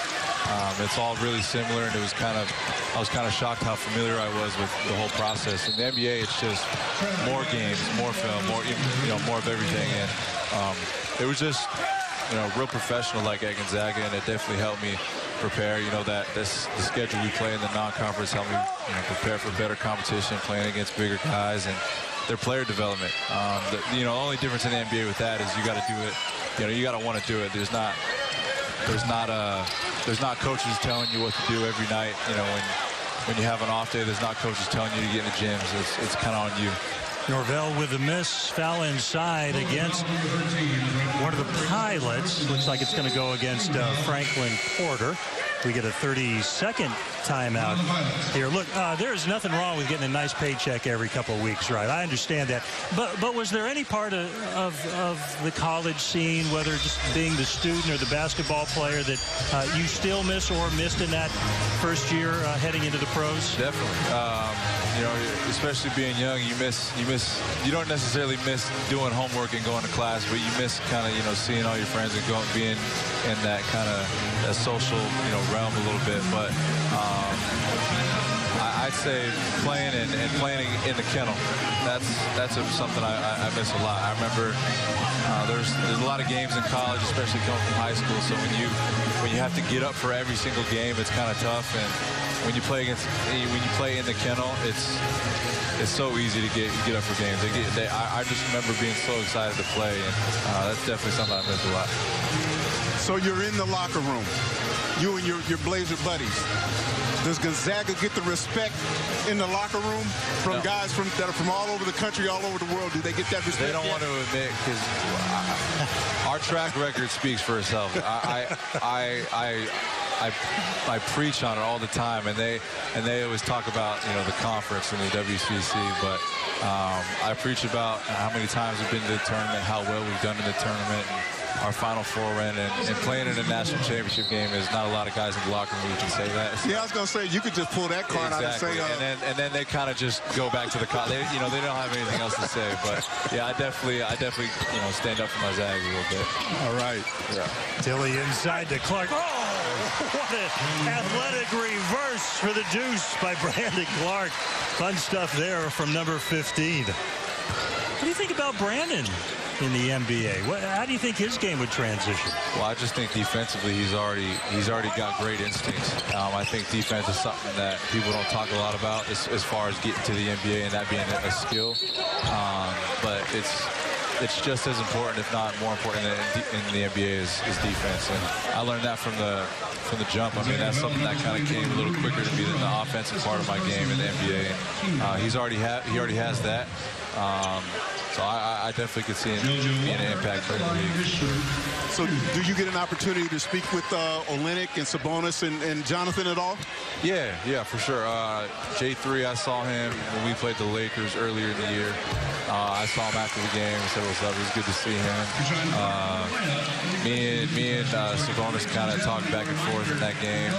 It's all really similar, and I was kind of shocked how familiar I was with the whole process. In the NBA, it's just more games, more film, more of everything, and it was just, you know, real professional like at Gonzaga, and it definitely helped me prepare. You know, the schedule we play in the non-conference helped me, you know, prepare for better competition, playing against bigger guys, and their player development. The only difference in the NBA with that is you got to do it. You know, you got to want to do it. There's not coaches telling you what to do every night. You know, when you have an off day, there's not coaches telling you to get in the gyms. It's kind of on you. Norvell with a miss, foul inside against one of the Pilots. Looks like it's going to go against Franklin Porter. We get a 30-second timeout here. Look, there's nothing wrong with getting a nice paycheck every couple of weeks, right? I understand that. But was there any part of the college scene, whether just being the student or the basketball player, that you still miss or missed in that first year heading into the pros? Definitely. You know, especially being young, you don't necessarily miss doing homework and going to class, but you miss kind of, you know, seeing all your friends and being in that kind of that social, you know, realm a little bit. But I'd would say playing in the kennel. That's something I miss a lot. I remember there's a lot of games in college, especially coming from high school. So when you have to get up for every single game, it's kind of tough. And when you play in the kennel, it's so easy to get up for games. I just remember being so excited to play, and that's definitely something I miss a lot. So you're in the locker room, you and your Blazer buddies. Does Gonzaga get the respect in the locker room from guys that are from all over the country, all over the world? Do they get that respect? They don't want to admit, because our track record speaks for itself. I preach on it all the time, and they always talk about the conference and the WCC, but I preach about how many times we've been to the tournament, how well we've done in the tournament, and our Final Four win, and playing in a national championship game is not a lot of guys in the locker room who can say that. Yeah, I was going to say, you could just pull that card out and say and then they kind of just go back to the they don't have anything else to say. But yeah, I definitely stand up for my Zags a little bit. All right. Yeah. Tilly inside to Clark. Oh, what an athletic reverse for the deuce by Brandon Clark. Fun stuff there from number 15. What do you think about Brandon in the NBA? How do you think his game would transition? Well, I just think defensively he's already got great instincts. I think defense is something that people don't talk a lot about as far as getting to the NBA and that being a skill. But it's just as important, if not more important, in the NBA is defense. And I learned that from the jump. I mean, that's something that kind of came a little quicker to me than the offensive part of my game in the NBA. And he already has that. So I definitely could see him being an impact player in the league. So do you get an opportunity to speak with Olynyk and Sabonis and Jonathan at all? Yeah, for sure. J3, I saw him when we played the Lakers earlier in the year. I saw him after the game and said what's up. It was good to see him. Me and Sabonis kind of talked back and forth in that game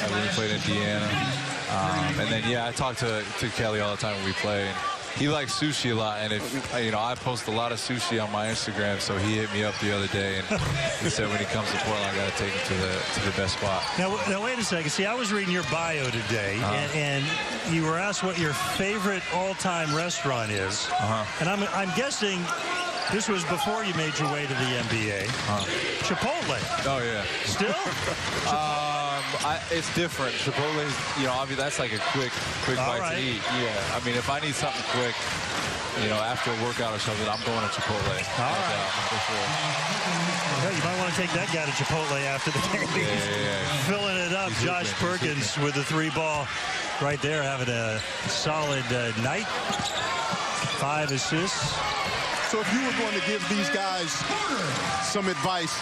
when we played Indiana. And then, I talk to Kelly all the time when we play. And he likes sushi a lot, and I post a lot of sushi on my Instagram, so he hit me up the other day and he said when he comes to Portland, I got to take him to the best spot. Now wait a second. See, I was reading your bio today, and you were asked what your favorite all-time restaurant is, and I'm guessing this was before you made your way to the NBA. Chipotle. Oh yeah. Still? It's different. Chipotle's, obviously that's like a quick bite to eat. Yeah. I mean, if I need something quick, after a workout or something, I'm going to Chipotle. All right. For sure. Yeah, you might want to take that guy to Chipotle after the game. Yeah. Filling it up. Josh Perkins with the 3-ball right there, having a solid night. 5 assists. So if you were going to give these guys some advice,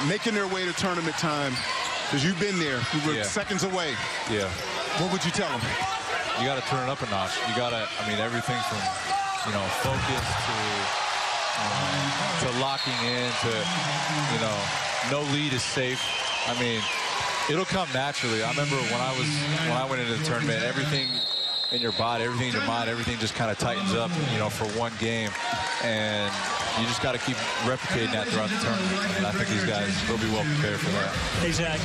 making their way to tournament time, because you've been there, you were seconds away. Yeah. What would you tell them? You got to turn it up a notch. You got to, everything from, focus to locking in to, no lead is safe. It'll come naturally. I remember when I went into the tournament, everything in your body, everything in your mind, everything just kind of tightens up, for one game. And you just got to keep replicating that throughout the tournament. And I think these guys will be well prepared for that. Hey, Zach,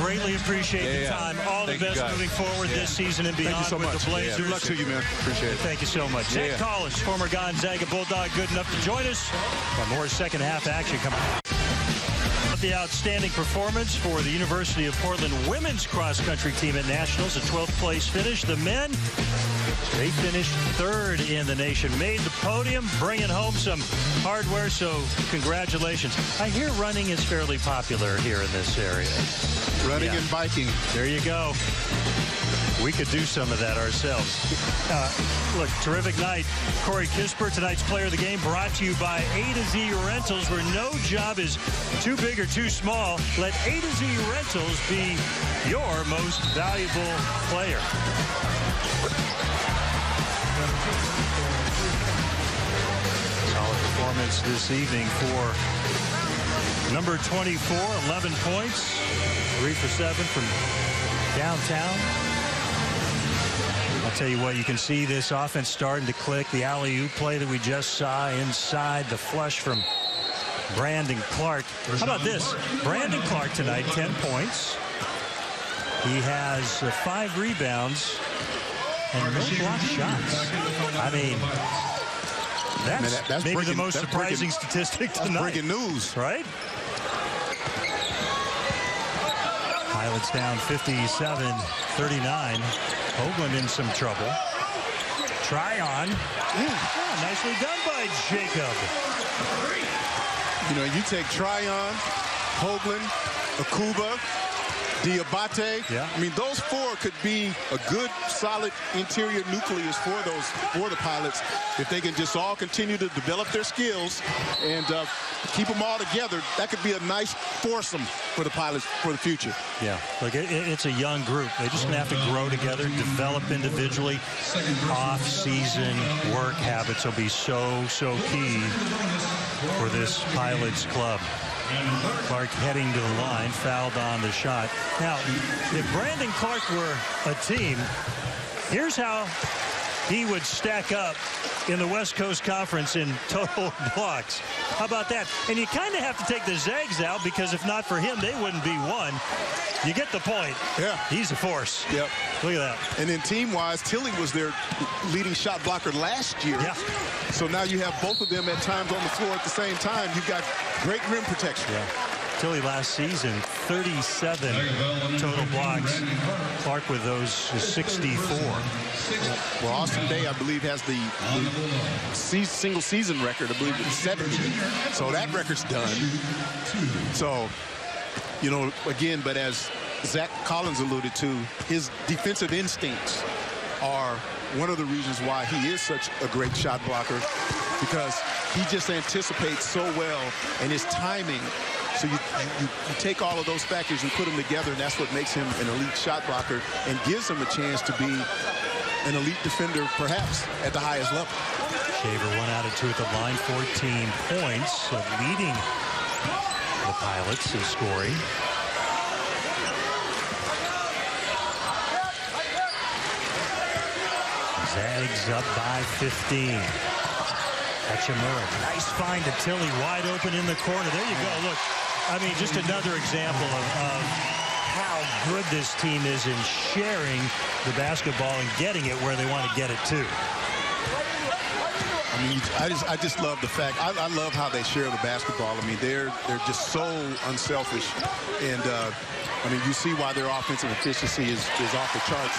greatly appreciate the time. All the best moving forward this season and beyond with the Blazers. Good luck to you, man. Appreciate it. Thank you so much. Zach Collins, former Gonzaga Bulldog, good enough to join us. Got more second half action coming up. The outstanding performance for the University of Portland women's cross-country team at Nationals, a 12th place finish. The men, they finished 3rd in the nation, made the podium, bringing home some hardware, so congratulations. I hear running is fairly popular here in this area. Running and biking. There you go. We could do some of that ourselves. Look, terrific night. Corey Kispert, tonight's player of the game, brought to you by A to Z Rentals, where no job is too big or too small. Let A to Z Rentals be your most valuable player. Solid performance this evening for number 24, 11 points, 3 for 7 from downtown. I'll tell you what, you can see this offense starting to click. The alley-oop play that we just saw inside, the flush from Brandon Clark. How about this? Brandon Clark tonight, 10 points. He has 5 rebounds and no block shots. I mean, that's maybe the most surprising statistic tonight. Breaking news. Right? Pilots down 57-39. Hoagland in some trouble. Tryon. Yeah, nicely done by Jacob. You know, you take Tryon, Hoagland, Akuba, Diabate. Yeah. I mean, those four could be a good, solid interior nucleus for the Pilots if they can just all continue to develop their skills and keep them all together. That could be a nice foursome for the Pilots for the future. Yeah, look, it's a young group. They're just going to have to grow together, develop individually. Off-season work habits will be so key for this Pilots club. Clark heading to the line, fouled on the shot. Now, if Brandon Clark were a team, here's how he would stack up in the West Coast Conference in total blocks. How about that? And you kind of have to take the Zags out because if not for him, they wouldn't be one. You get the point. Yeah. He's a force. Yep. Look at that. And then team-wise, Tilly was their leading shot blocker last year. Yeah. So now you have both of them at times on the floor at the same time. You've got great rim protection. Yeah. Tilly last season, 37 total blocks. Clark with those 64. Well, Austin Day, I believe, has the single season record. I believe it's 70. So that record's done. So, you know, again, but as Zach Collins alluded to, his defensive instincts are one of the reasons why he is such a great shot blocker, because he just anticipates so well, and his timing. So you take all of those factors and put them together, and that's what makes him an elite shot blocker and gives him a chance to be an elite defender, perhaps, at the highest level. Shaver 1 out of 2 at the line, 14 points, leading the Pilots in scoring. Zags up by 15. Hachimura, nice find to Tilly, wide open in the corner. There you go. Look, I mean, just another example of how good this team is in sharing the basketball and getting it where they want to get it to. I mean, I just love the fact. I love how they share the basketball. I mean, they're just so unselfish, and I mean, you see why their offensive efficiency is off the charts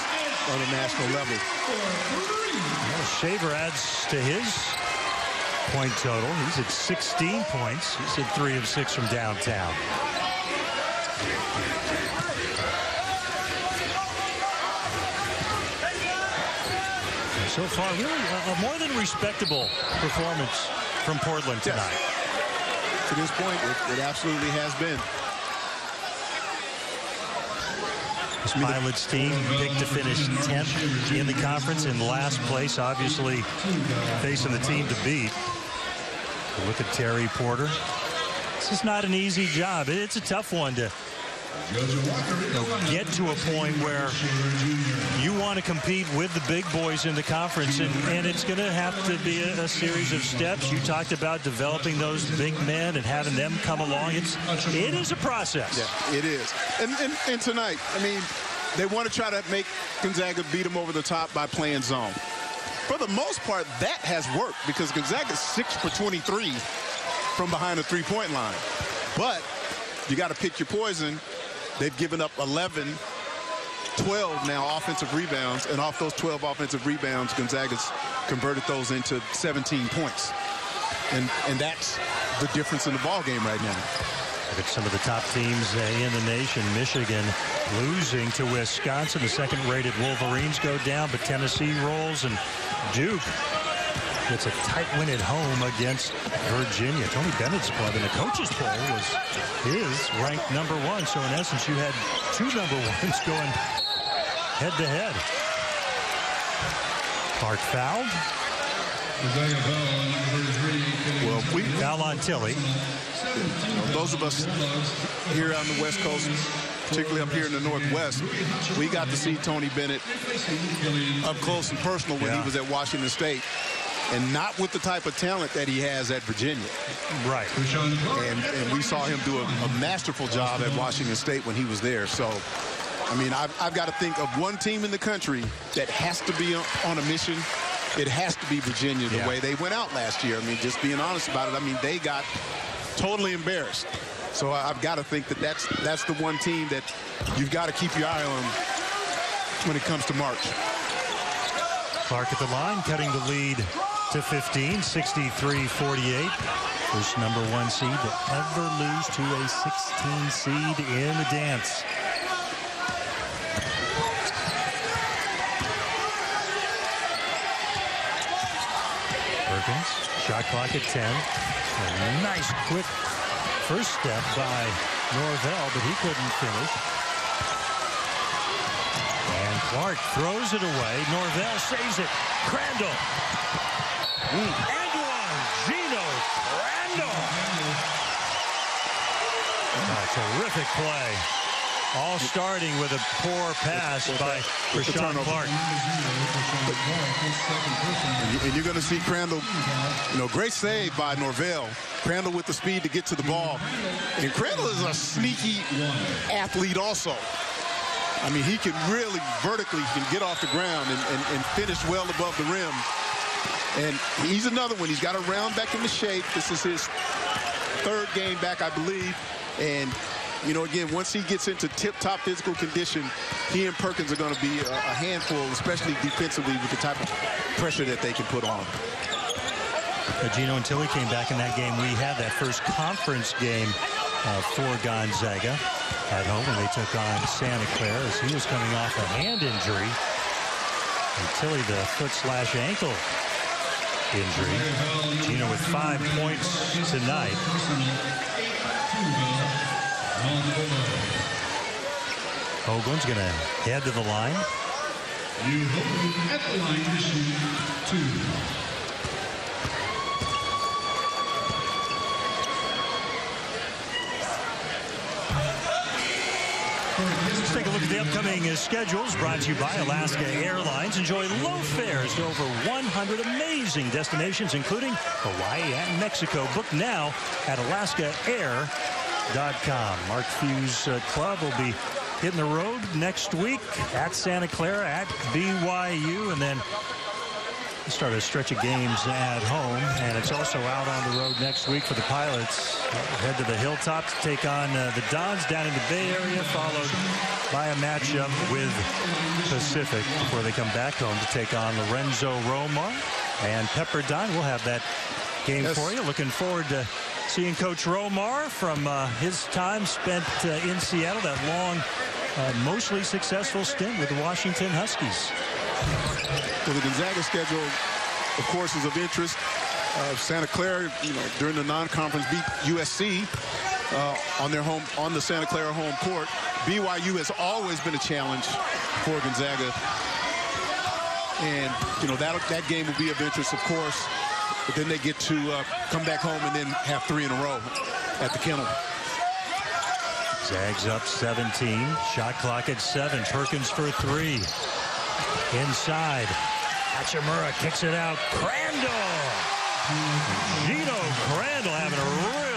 on a national level. Well, Shaver adds to his point total. He's at 16 points. He's at 3 of 6 from downtown. And so far, really a more than respectable performance from Portland tonight. Yes. To this point, it absolutely has been. This Pilots team picked to finish 10th in the conference, in last place, obviously facing the team to beat. Look at Terry Porter. This is not an easy job. It's a tough one to get to a point where you want to compete with the big boys in the conference, and it's going to have to be a series of steps. You talked about developing those big men and having them come along. It is a process. Yeah, it is. And tonight, I mean, they want to try to make Gonzaga beat them over the top by playing zone. For the most part, that has worked because Gonzaga's 6 for 23 from behind the three-point line. But you got to pick your poison. They've given up 11, 12 now offensive rebounds, and off those 12 offensive rebounds, Gonzaga's converted those into 17 points. And that's the difference in the ball game right now. Look at some of the top teams in the nation. Michigan losing to Wisconsin. The second-rated Wolverines go down, but Tennessee rolls, and Duke gets a tight win at home against Virginia. Tony Bennett's club in the coaches poll was his ranked #1. So in essence, you had 2 #1s going head-to-head. Clark fouled. Well, we foul on Tilly. Those of us here on the West Coast, particularly up here in the Northwest, we got to see Tony Bennett up close and personal when he was at Washington State, and not with the type of talent that he has at Virginia. Right. And we saw him do a masterful job at Washington State when he was there. So I mean, I've got to think of one team in the country that has to be on a mission. It has to be Virginia, the way they went out last year. I mean, just being honest about it, I mean, they got totally embarrassed. So I've got to think that that's the one team that you've got to keep your eye on when it comes to March. Clark at the line, cutting the lead to 15, 63-48. First #1 seed to ever lose to a 16 seed in the dance. Perkins, shot clock at 10. A nice quick first step by Norvell, but he couldn't finish. And Clark throws it away. Norvell saves it. Crandall. And one. Gino Crandall. Terrific play. All starting with a poor pass by Rashawn Clark. And you're going to see Crandall, great save by Norvell. Crandall with the speed to get to the ball. And Crandall is a sneaky athlete also. I mean, he can really vertically get off the ground and finish well above the rim. And he's another one. He's got to round back into shape. This is his third game back, I believe. And again, once he gets into tip-top physical condition, he and Perkins are going to be a handful, especially defensively with the type of pressure that they can put on him. Gino, until he came back in that game, we had that first conference game for Gonzaga at home when they took on Santa Clara as he was coming off a hand injury. And Tilly, the foot/ankle injury. Gino with 5 points tonight. Hoagland's going to head to the line. You Hoagland at the line to shoot 2. Let's take a look at the upcoming schedules brought to you by Alaska Airlines. Enjoy low fares to over 100 amazing destinations, including Hawaii and Mexico. Book now at AlaskaAir.com. Mark Few's club will be hitting the road next week at Santa Clara, at BYU, and then start a stretch of games at home. And it's also out on the road next week for the Pilots. Head to the Hilltop to take on the Dons down in the Bay Area, followed by a matchup with Pacific before they come back home to take on Lorenzo Romar and Pepperdine. We'll have that game for you. Looking forward to seeing Coach Romar from his time spent in Seattle, that long, mostly successful stint with the Washington Huskies. Well, the Gonzaga schedule, of course, is of interest. Santa Clara, during the non-conference beat USC on the Santa Clara home court. BYU has always been a challenge for Gonzaga, and that game will be of interest, of course. But then they get to come back home and then have 3 in a row at the Kennel. Zags up 17. Shot clock at 7. Perkins for 3. Inside. Hachimura kicks it out. Crandall. Gino Crandall having a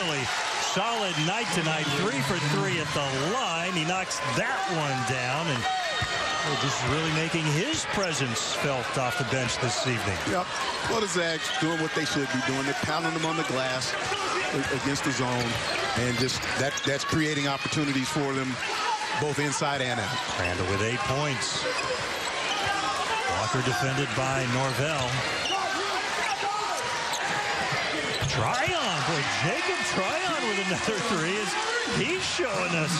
really solid night tonight. 3 for 3 at the line. He knocks that one down, and just really making his presence felt off the bench this evening. Yep. Well, the Zags doing what they should be doing. They're pounding them on the glass against the zone, and just that's creating opportunities for them both inside and out. Crandall with 8 points. Walker defended by Norvell. Tryon, boy, Jacob Tryon with another 3. He's showing us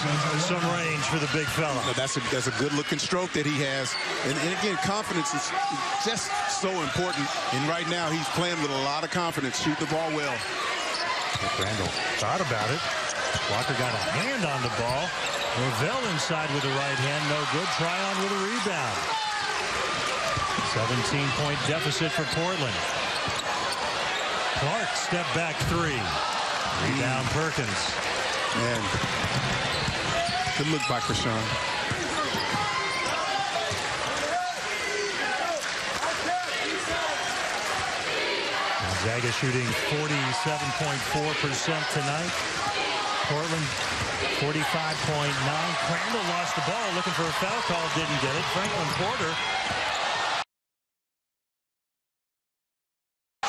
some range for the big fella. No, that's a good-looking stroke that he has. And again, confidence is just so important. And right now, he's playing with a lot of confidence, shooting the ball well. Crandall thought about it. Walker got a hand on the ball. Norvell inside with the right hand. No good. Tryon with a rebound. 17-point deficit for Portland. Clark step back 3. Rebound Perkins. Man, good look by Krishan. Gonzaga shooting 47.4% tonight. Portland 45.9. Crandall lost the ball, looking for a foul call, didn't get it. Franklin Porter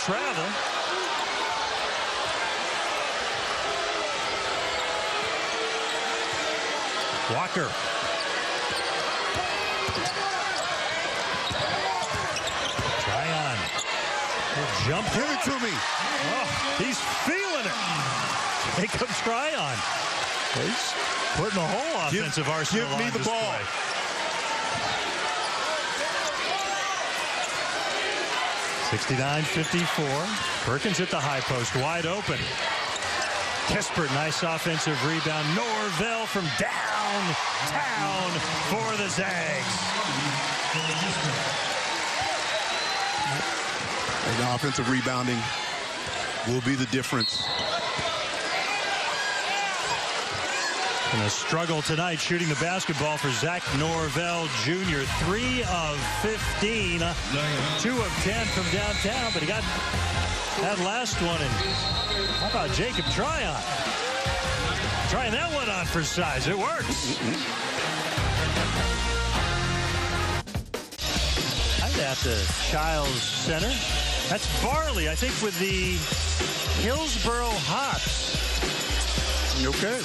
travel. Walker. Tryon. Jump. Give it to me. Oh, he's feeling it. Jacob Tryon. He's putting the whole offensive arsenal on display. Give me the ball. (69-54). Perkins at the high post, wide open. Kispert, nice offensive rebound. Norvell from downtown for the Zags. And offensive rebounding will be the difference. And a struggle tonight shooting the basketball for Zach Norvell Jr. 3 of 15, 2 of 10 from downtown, but he got that last one. And how about Jacob Tryon? Trying that one on for size. It works. I'm at the Childs Center. That's Barley, I think, with the Hillsboro Hops. Okay.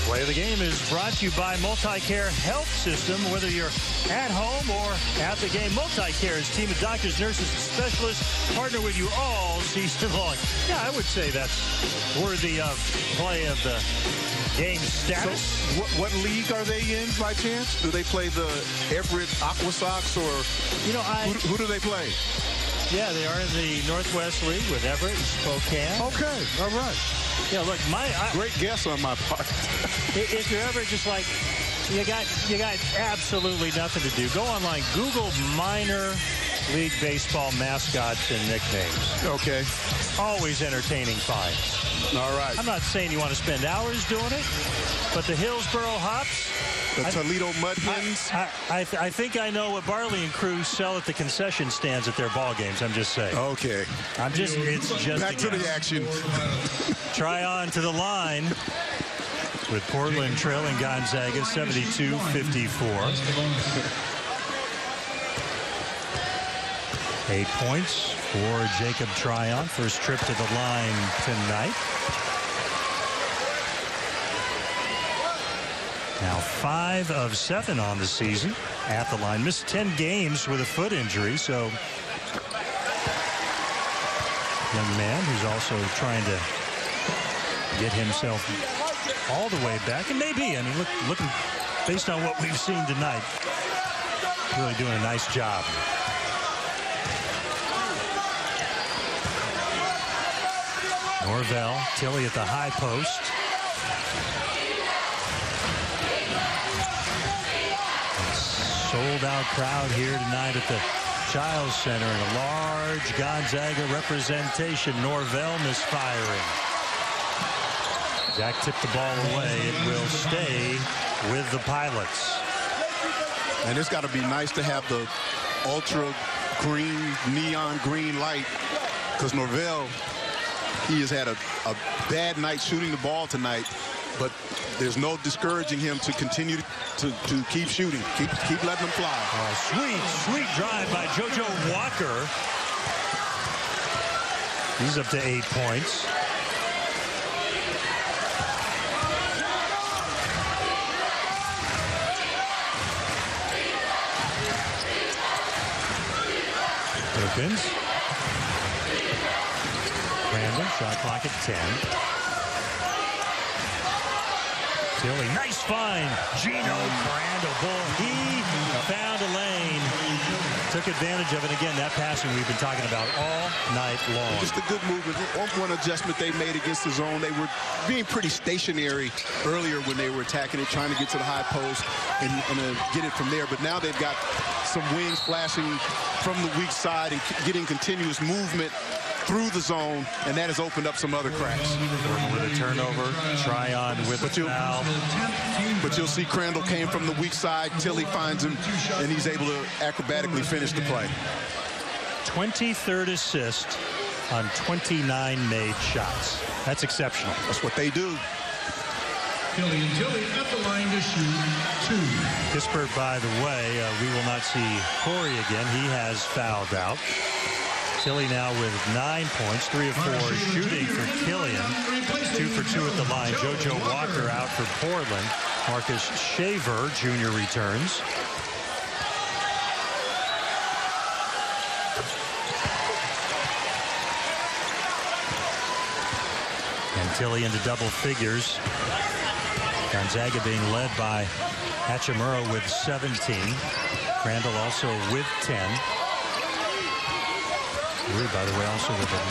Play of the game is brought to you by Multicare Health System. Whether you're at home or at the game, Multicare's team of doctors, nurses, and specialists partner with you all season long. Yeah, I would say that's worthy of play of the game status. So what league are they in by chance? Do they play the Everett Aqua Sox or who do they play? Yeah, they are in the Northwest League with Everett and Spokane. Okay, all right. Yeah, look, great guess on my part. If you're ever just like, you got absolutely nothing to do, go online, Google minor league baseball mascots and nicknames. Okay. Always entertaining finds. All right. I'm not saying you want to spend hours doing it, but the Hillsboro Hops, the Toledo Mud Hens. I think I know what Barley and crew sell at the concession stands at their ball games. I'm just saying. Okay. It's just back to the action. Tryon to the line with Portland trailing Gonzaga 72-54. 8 points for Jacob Tryon. First trip to the line tonight. Now 5 of 7 on the season at the line. Missed 10 games with a foot injury, so young man who's also trying to get himself all the way back. And maybe, I mean, looking based on what we've seen tonight, really doing a nice job. Norvell, Tilly at the high post. Sold-out crowd here tonight at the Childs Center, and a large Gonzaga representation. Norvell misfiring. Zach tipped the ball away. It will stay with the Pilots. And it's got to be nice to have the ultra green, neon green light, because Norvell, he has had a bad night shooting the ball tonight, but there's no discouraging him to continue to keep shooting, keep letting them fly. Sweet drive by JoJo Walker. He's up to 8 points. Perkins. Randall, shot clock at 10. Tilly, nice find. Gino Crandall, he found a lane, took advantage of it. Again, that passing we've been talking about all night long. Just a good movement. One adjustment they made against the zone. They were being pretty stationary earlier when they were attacking it, trying to get to the high post and get it from there. But now they've got some wings flashing from the weak side and getting continuous movement through the zone, and that has opened up some other cracks. With a turnover, Tryon with the foul. But you'll see Crandall came from the weak side. Tilly finds him, and he's able to acrobatically finish the play. 23rd assist on 29 made shots. That's exceptional. That's what they do. Killian Tilly at the line to shoot 2. Kispert, by the way, we will not see Corey again. He has fouled out. Tilly now with 9 points, 3 of 4 shooting for Killian. 2 for 2 at the line. JoJo Walker out for Portland. Marcus Shaver, Jr. returns. And Tilly into double figures. Gonzaga being led by Hachimura with 17. Crandall also with 10. Rui, by the way, also with 9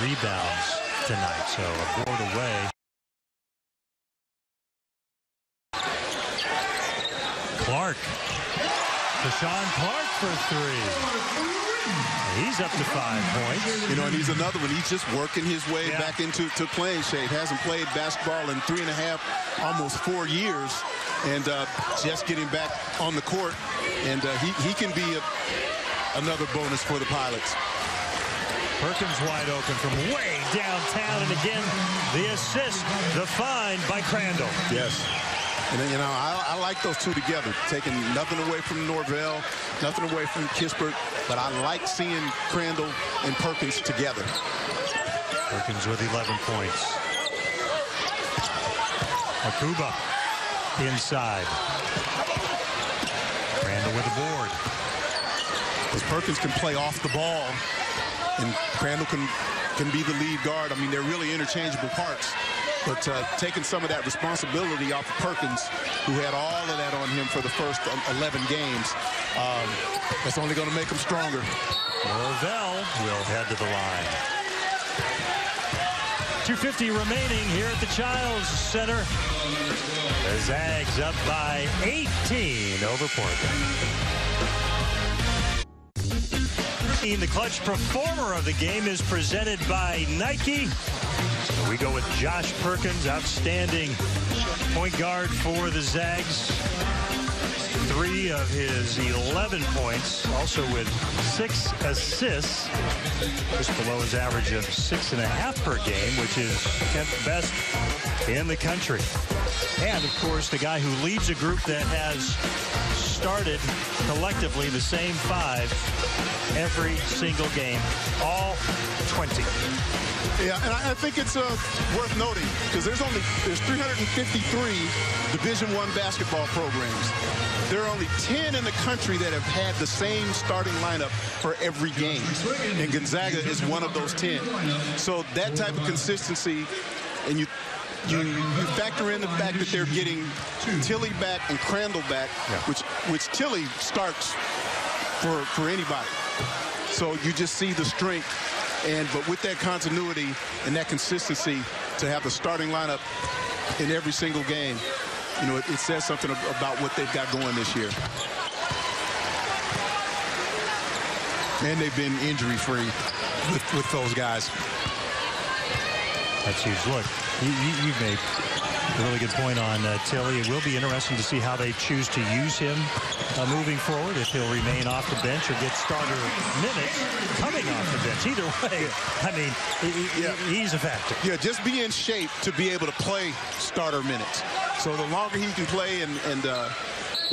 rebounds tonight, so a board away. Clark. Deshaun Clark for 3. He's up to 5 points. You know, and he's another one. He's just working his way back into playing shape. Hasn't played basketball in 3.5, almost 4 years, and just getting back on the court. And he can be another bonus for the Pilots. Perkins wide open from way downtown, and again, the assist, the find by Crandall. Yes. And then, you know, I like those two together, taking nothing away from Norvell, nothing away from Kispert, but I like seeing Crandall and Perkins together. Perkins with 11 points. Akuba inside. Crandall with the board. As Perkins can play off the ball, and Crandall can be the lead guard. I mean, they're really interchangeable parts. But taking some of that responsibility off of Perkins, who had all of that on him for the first 11 games, that's only going to make him stronger. Norvell will head to the line. 2:50 remaining here at the Childs Center. The Zags up by 18 over Portland. The clutch performer of the game is presented by Nike. We go with Josh Perkins, outstanding point guard for the Zags. 3 of his 11 points, also with 6 assists, just below his average of 6.5 per game, which is 10th best in the country. And, of course, the guy who leads a group that has started collectively the same 5 every single game, all 20. Yeah, and I think it's worth noting because there's 353 Division I basketball programs. There are only 10 in the country that have had the same starting lineup for every game, and Gonzaga is one of those 10. So that type of consistency, and you factor in the fact that they're getting Tilly back and Crandall back, which Tilly starts for anybody. So you just see the strength, but with that continuity and that consistency to have the starting lineup in every single game, you know, it says something about what they've got going this year. And they've been injury-free with those guys. That's huge. Look, you've made a really good point on Tilly. It will be interesting to see how they choose to use him moving forward, if he'll remain off the bench or get starter minutes coming off the bench. Either way, I mean, he's a factor. Yeah, just be in shape to be able to play starter minutes. So the longer he can play and the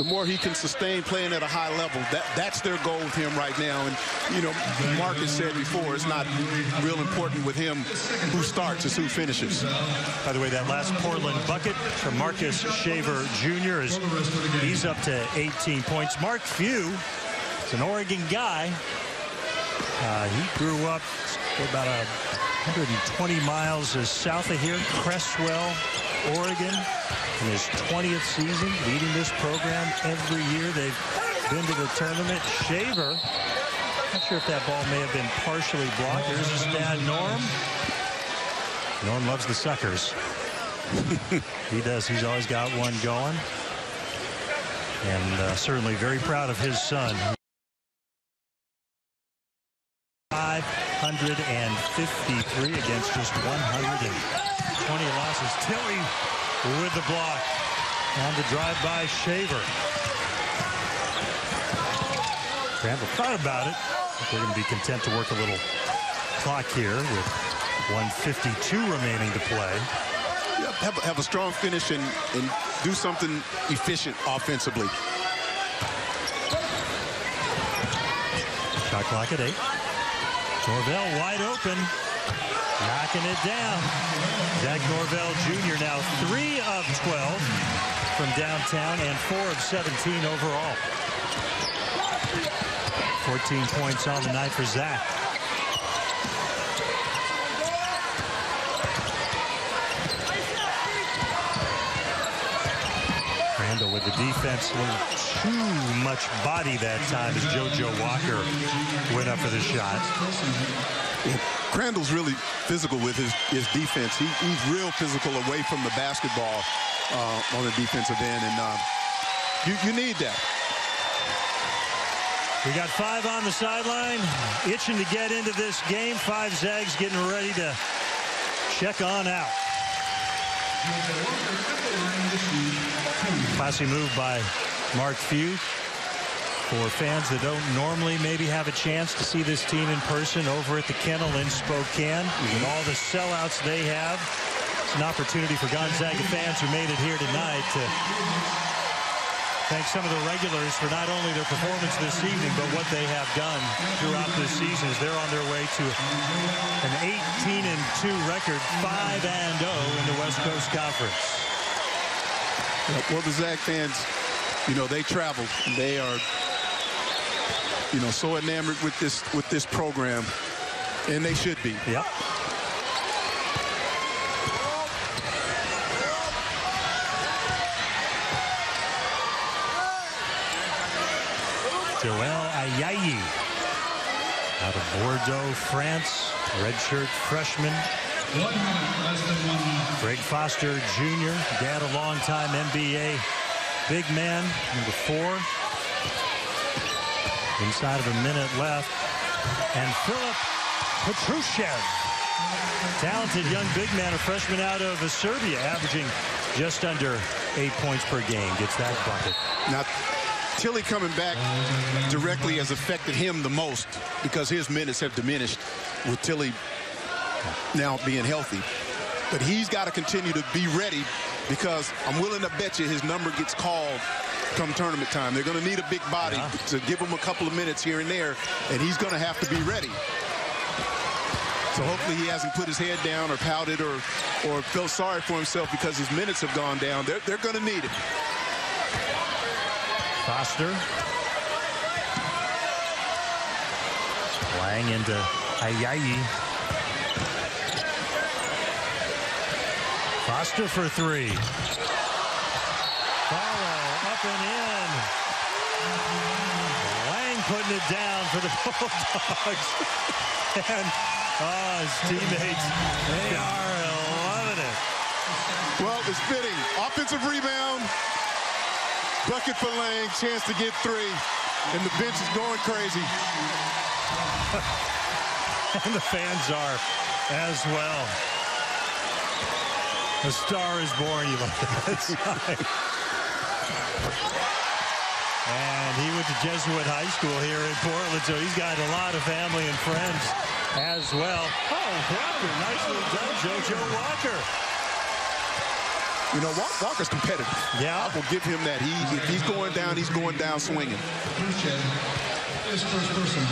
more he can sustain playing at a high level, that's their goal with him right now. And, you know, Marcus said before, it's not real important with him who starts, it's who finishes. By the way, that last Portland bucket from Marcus Shaver Jr. he's up to 18 points. Mark Few is an Oregon guy. He grew up about 120 miles south of here, Crestwell, Oregon. In his 20th season, leading this program every year. They've been to the tournament. Shaver, not sure if that ball may have been partially blocked. There's his dad, Norm. Norm loves the suckers. He does. He's always got one going. And certainly very proud of his son. 553 against just 120 losses. Tilly with the block on the drive by Shaver. Crandall thought about it. They're going to be content to work a little clock here with 1:52 remaining to play. Yep. have a strong finish and do something efficient offensively. Shot clock at 8. Norvell wide open. Knocking it down. Zach Norvell Jr. now 3 of 12 from downtown and 4 of 17 overall. 14 points on the night for Zach. Crandall with the defense. Too much body that time as JoJo Walker went up for the shot. Crandall's really physical with his defense. He's real physical away from the basketball on the defensive end, and you need that. We got 5 on the sideline, itching to get into this game. 5 Zags getting ready to check on out. Classy move by Mark Few. For fans that don't normally maybe have a chance to see this team in person over at the Kennel in Spokane, and all the sellouts they have, it's an opportunity for Gonzaga fans who made it here tonight to thank some of the regulars for not only their performance this evening, but what they have done throughout this season as they're on their way to an 18-2 record, 5-0 in the West Coast Conference. Well, the Zag fans, they travel. They are, so enamored with this program, and they should be. Yep. Joel Ayayi out of Bordeaux, France, redshirt freshman. 1 minute, less than 1 minute. Greg Foster Jr., dad a longtime NBA big man, number 4. Inside of a minute left. And Philip Petrushev, talented young big man, a freshman out of Serbia, averaging just under 8 points per game, gets that bucket. Now, Tilly coming back directly has affected him the most because his minutes have diminished with Tilly now being healthy. But he's got to continue to be ready because I'm willing to bet you his number gets called come tournament time. They're going to need a big body to give him a couple of minutes here and there, and he's going to have to be ready. So hopefully he hasn't put his head down or pouted or felt sorry for himself because his minutes have gone down. They're going to need it. Foster. Lang into Ayayi. Foster for 3. Follow up and in. Lang putting it down for the Bulldogs. And his teammates, they are loving it. Well, it's fitting. Offensive rebound. Bucket for Lang, chance to get 3, and the bench is going crazy. And the fans are as well. A star is born, you like that side. And he went to Jesuit High School here in Portland, so he's got a lot of family and friends as well. Oh, Walker, nicely done, JoJo Walker. Walker's competitive. Yeah. I will give him that. If he's going down swinging. His first person.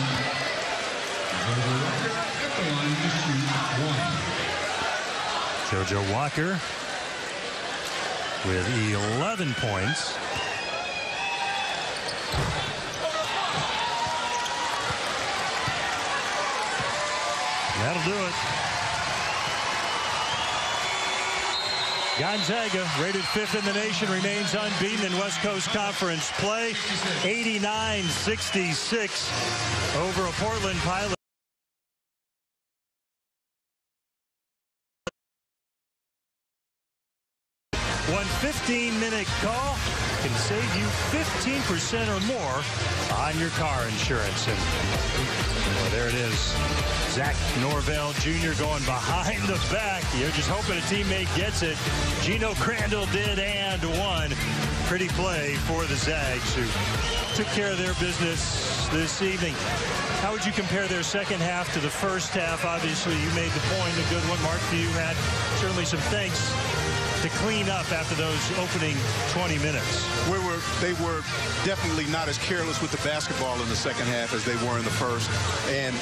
Walker at the line to shoot 1. JoJo Walker with 11 points. That'll do it. Gonzaga, rated 5th in the nation, remains unbeaten in West Coast Conference play. 89-66 over a Portland Pilot. One 15-minute call can save you 15% or more on your car insurance. And well, there it is. Zach Norvell Jr. going behind the back. You're just hoping a teammate gets it. Gino Crandall did and one. Pretty play for the Zags, who took care of their business this evening. How would you compare their second half to the first half? Obviously, you made the point, a good one. Mark Few had certainly some thanks to clean up after those opening 20 minutes? They were definitely not as careless with the basketball in the second half as they were in the first. And,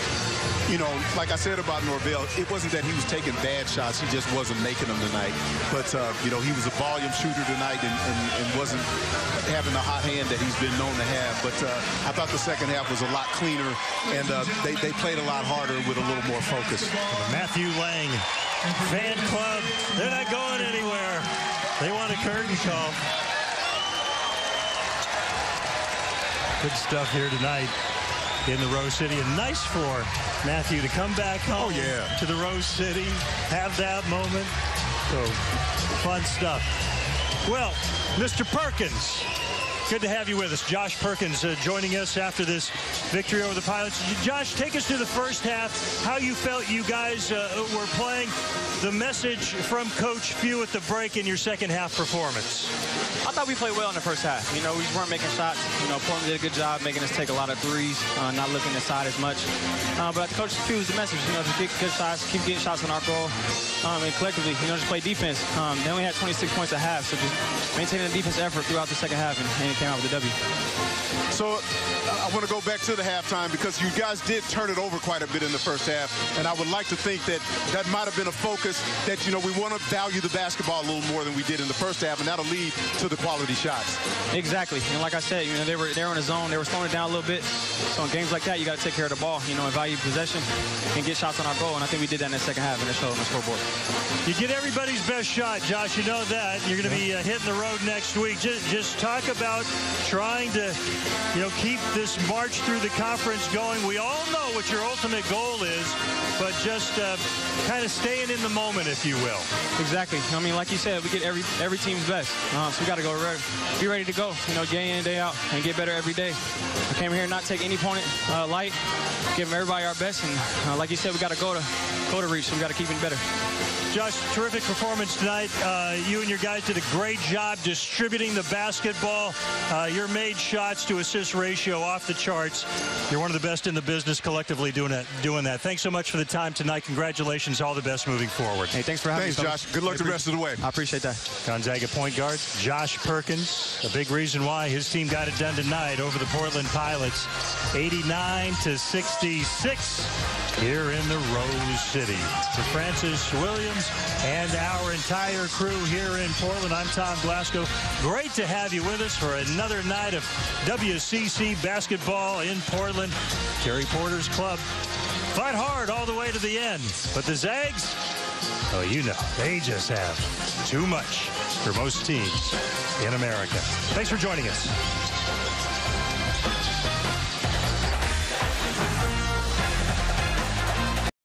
you know, like I said about Norvell, it wasn't that he was taking bad shots. He just wasn't making them tonight. But, you know, he was a volume shooter tonight and wasn't having the hot hand that he's been known to have. But I thought the second half was a lot cleaner, and they played a lot harder with a little more focus. Matthew Lang fan club, they're not going anywhere. They want a curtain call. Good stuff here tonight in the Rose City, and nice for Matthew to come back home to the Rose City, have that moment. So fun stuff. Well, Mr. Perkins, good to have you with us. Josh Perkins joining us after this victory over the Pilots. Josh, take us through the first half, how you felt you guys were playing, the message from Coach Few at the break in your second half performance. I thought we played well in the first half. You know, we weren't making shots. You know, Portland did a good job making us take a lot of threes, not looking inside as much. But Coach Few was the message, you know, to get good shots, keep getting shots on our goal, and collectively, you know, just play defense. They only had 26 points at half, so just maintaining the defense effort throughout the second half, and it came out with a W. So I want to go back to the halftime because you guys did turn it over quite a bit in the first half, and I would like to think that that might have been a focus that, you know, we want to value the basketball a little more than we did in the first half, and that'll lead to the quality shots. Exactly, and like I said, you know, they were in a zone, they were slowing it down a little bit. So in games like that, you got to take care of the ball, you know, and value possession and get shots on our goal, and I think we did that in the second half, and it showed on the scoreboard. You get everybody's best shot, Josh. You know that. You're going to be hitting the road next week. Just talk about trying to, you know, keep this march through the conference going. We all know what your ultimate goal is, but just kind of staying in the moment, if you will. Exactly. I mean, like you said, we get every team's best. So we got to go be ready to go, you know, day in, day out, and get better every day. I came here and not take any opponent light, give everybody our best, and like you said, we got to go to reach, so we got to keep it better. Josh, terrific performance tonight. You and your guys did a great job distributing the basketball. Your made shots to assist ratio off the charts. You're one of the best in the business collectively doing that. Thanks so much for the time tonight. Congratulations. All the best moving forward. Hey, thanks for having me. Thanks, Josh. Good luck the rest of the way. I appreciate that. Gonzaga point guard Josh Perkins. A big reason why his team got it done tonight over the Portland Pilots. 89-66. Here in the Rose City. To Francis Williams and our entire crew here in Portland, I'm Tom Glasgow. Great to have you with us for another night of WCC basketball in Portland. Terry Porter's club fought hard all the way to the end. But the Zags, oh, you know, they just have too much for most teams in America. Thanks for joining us.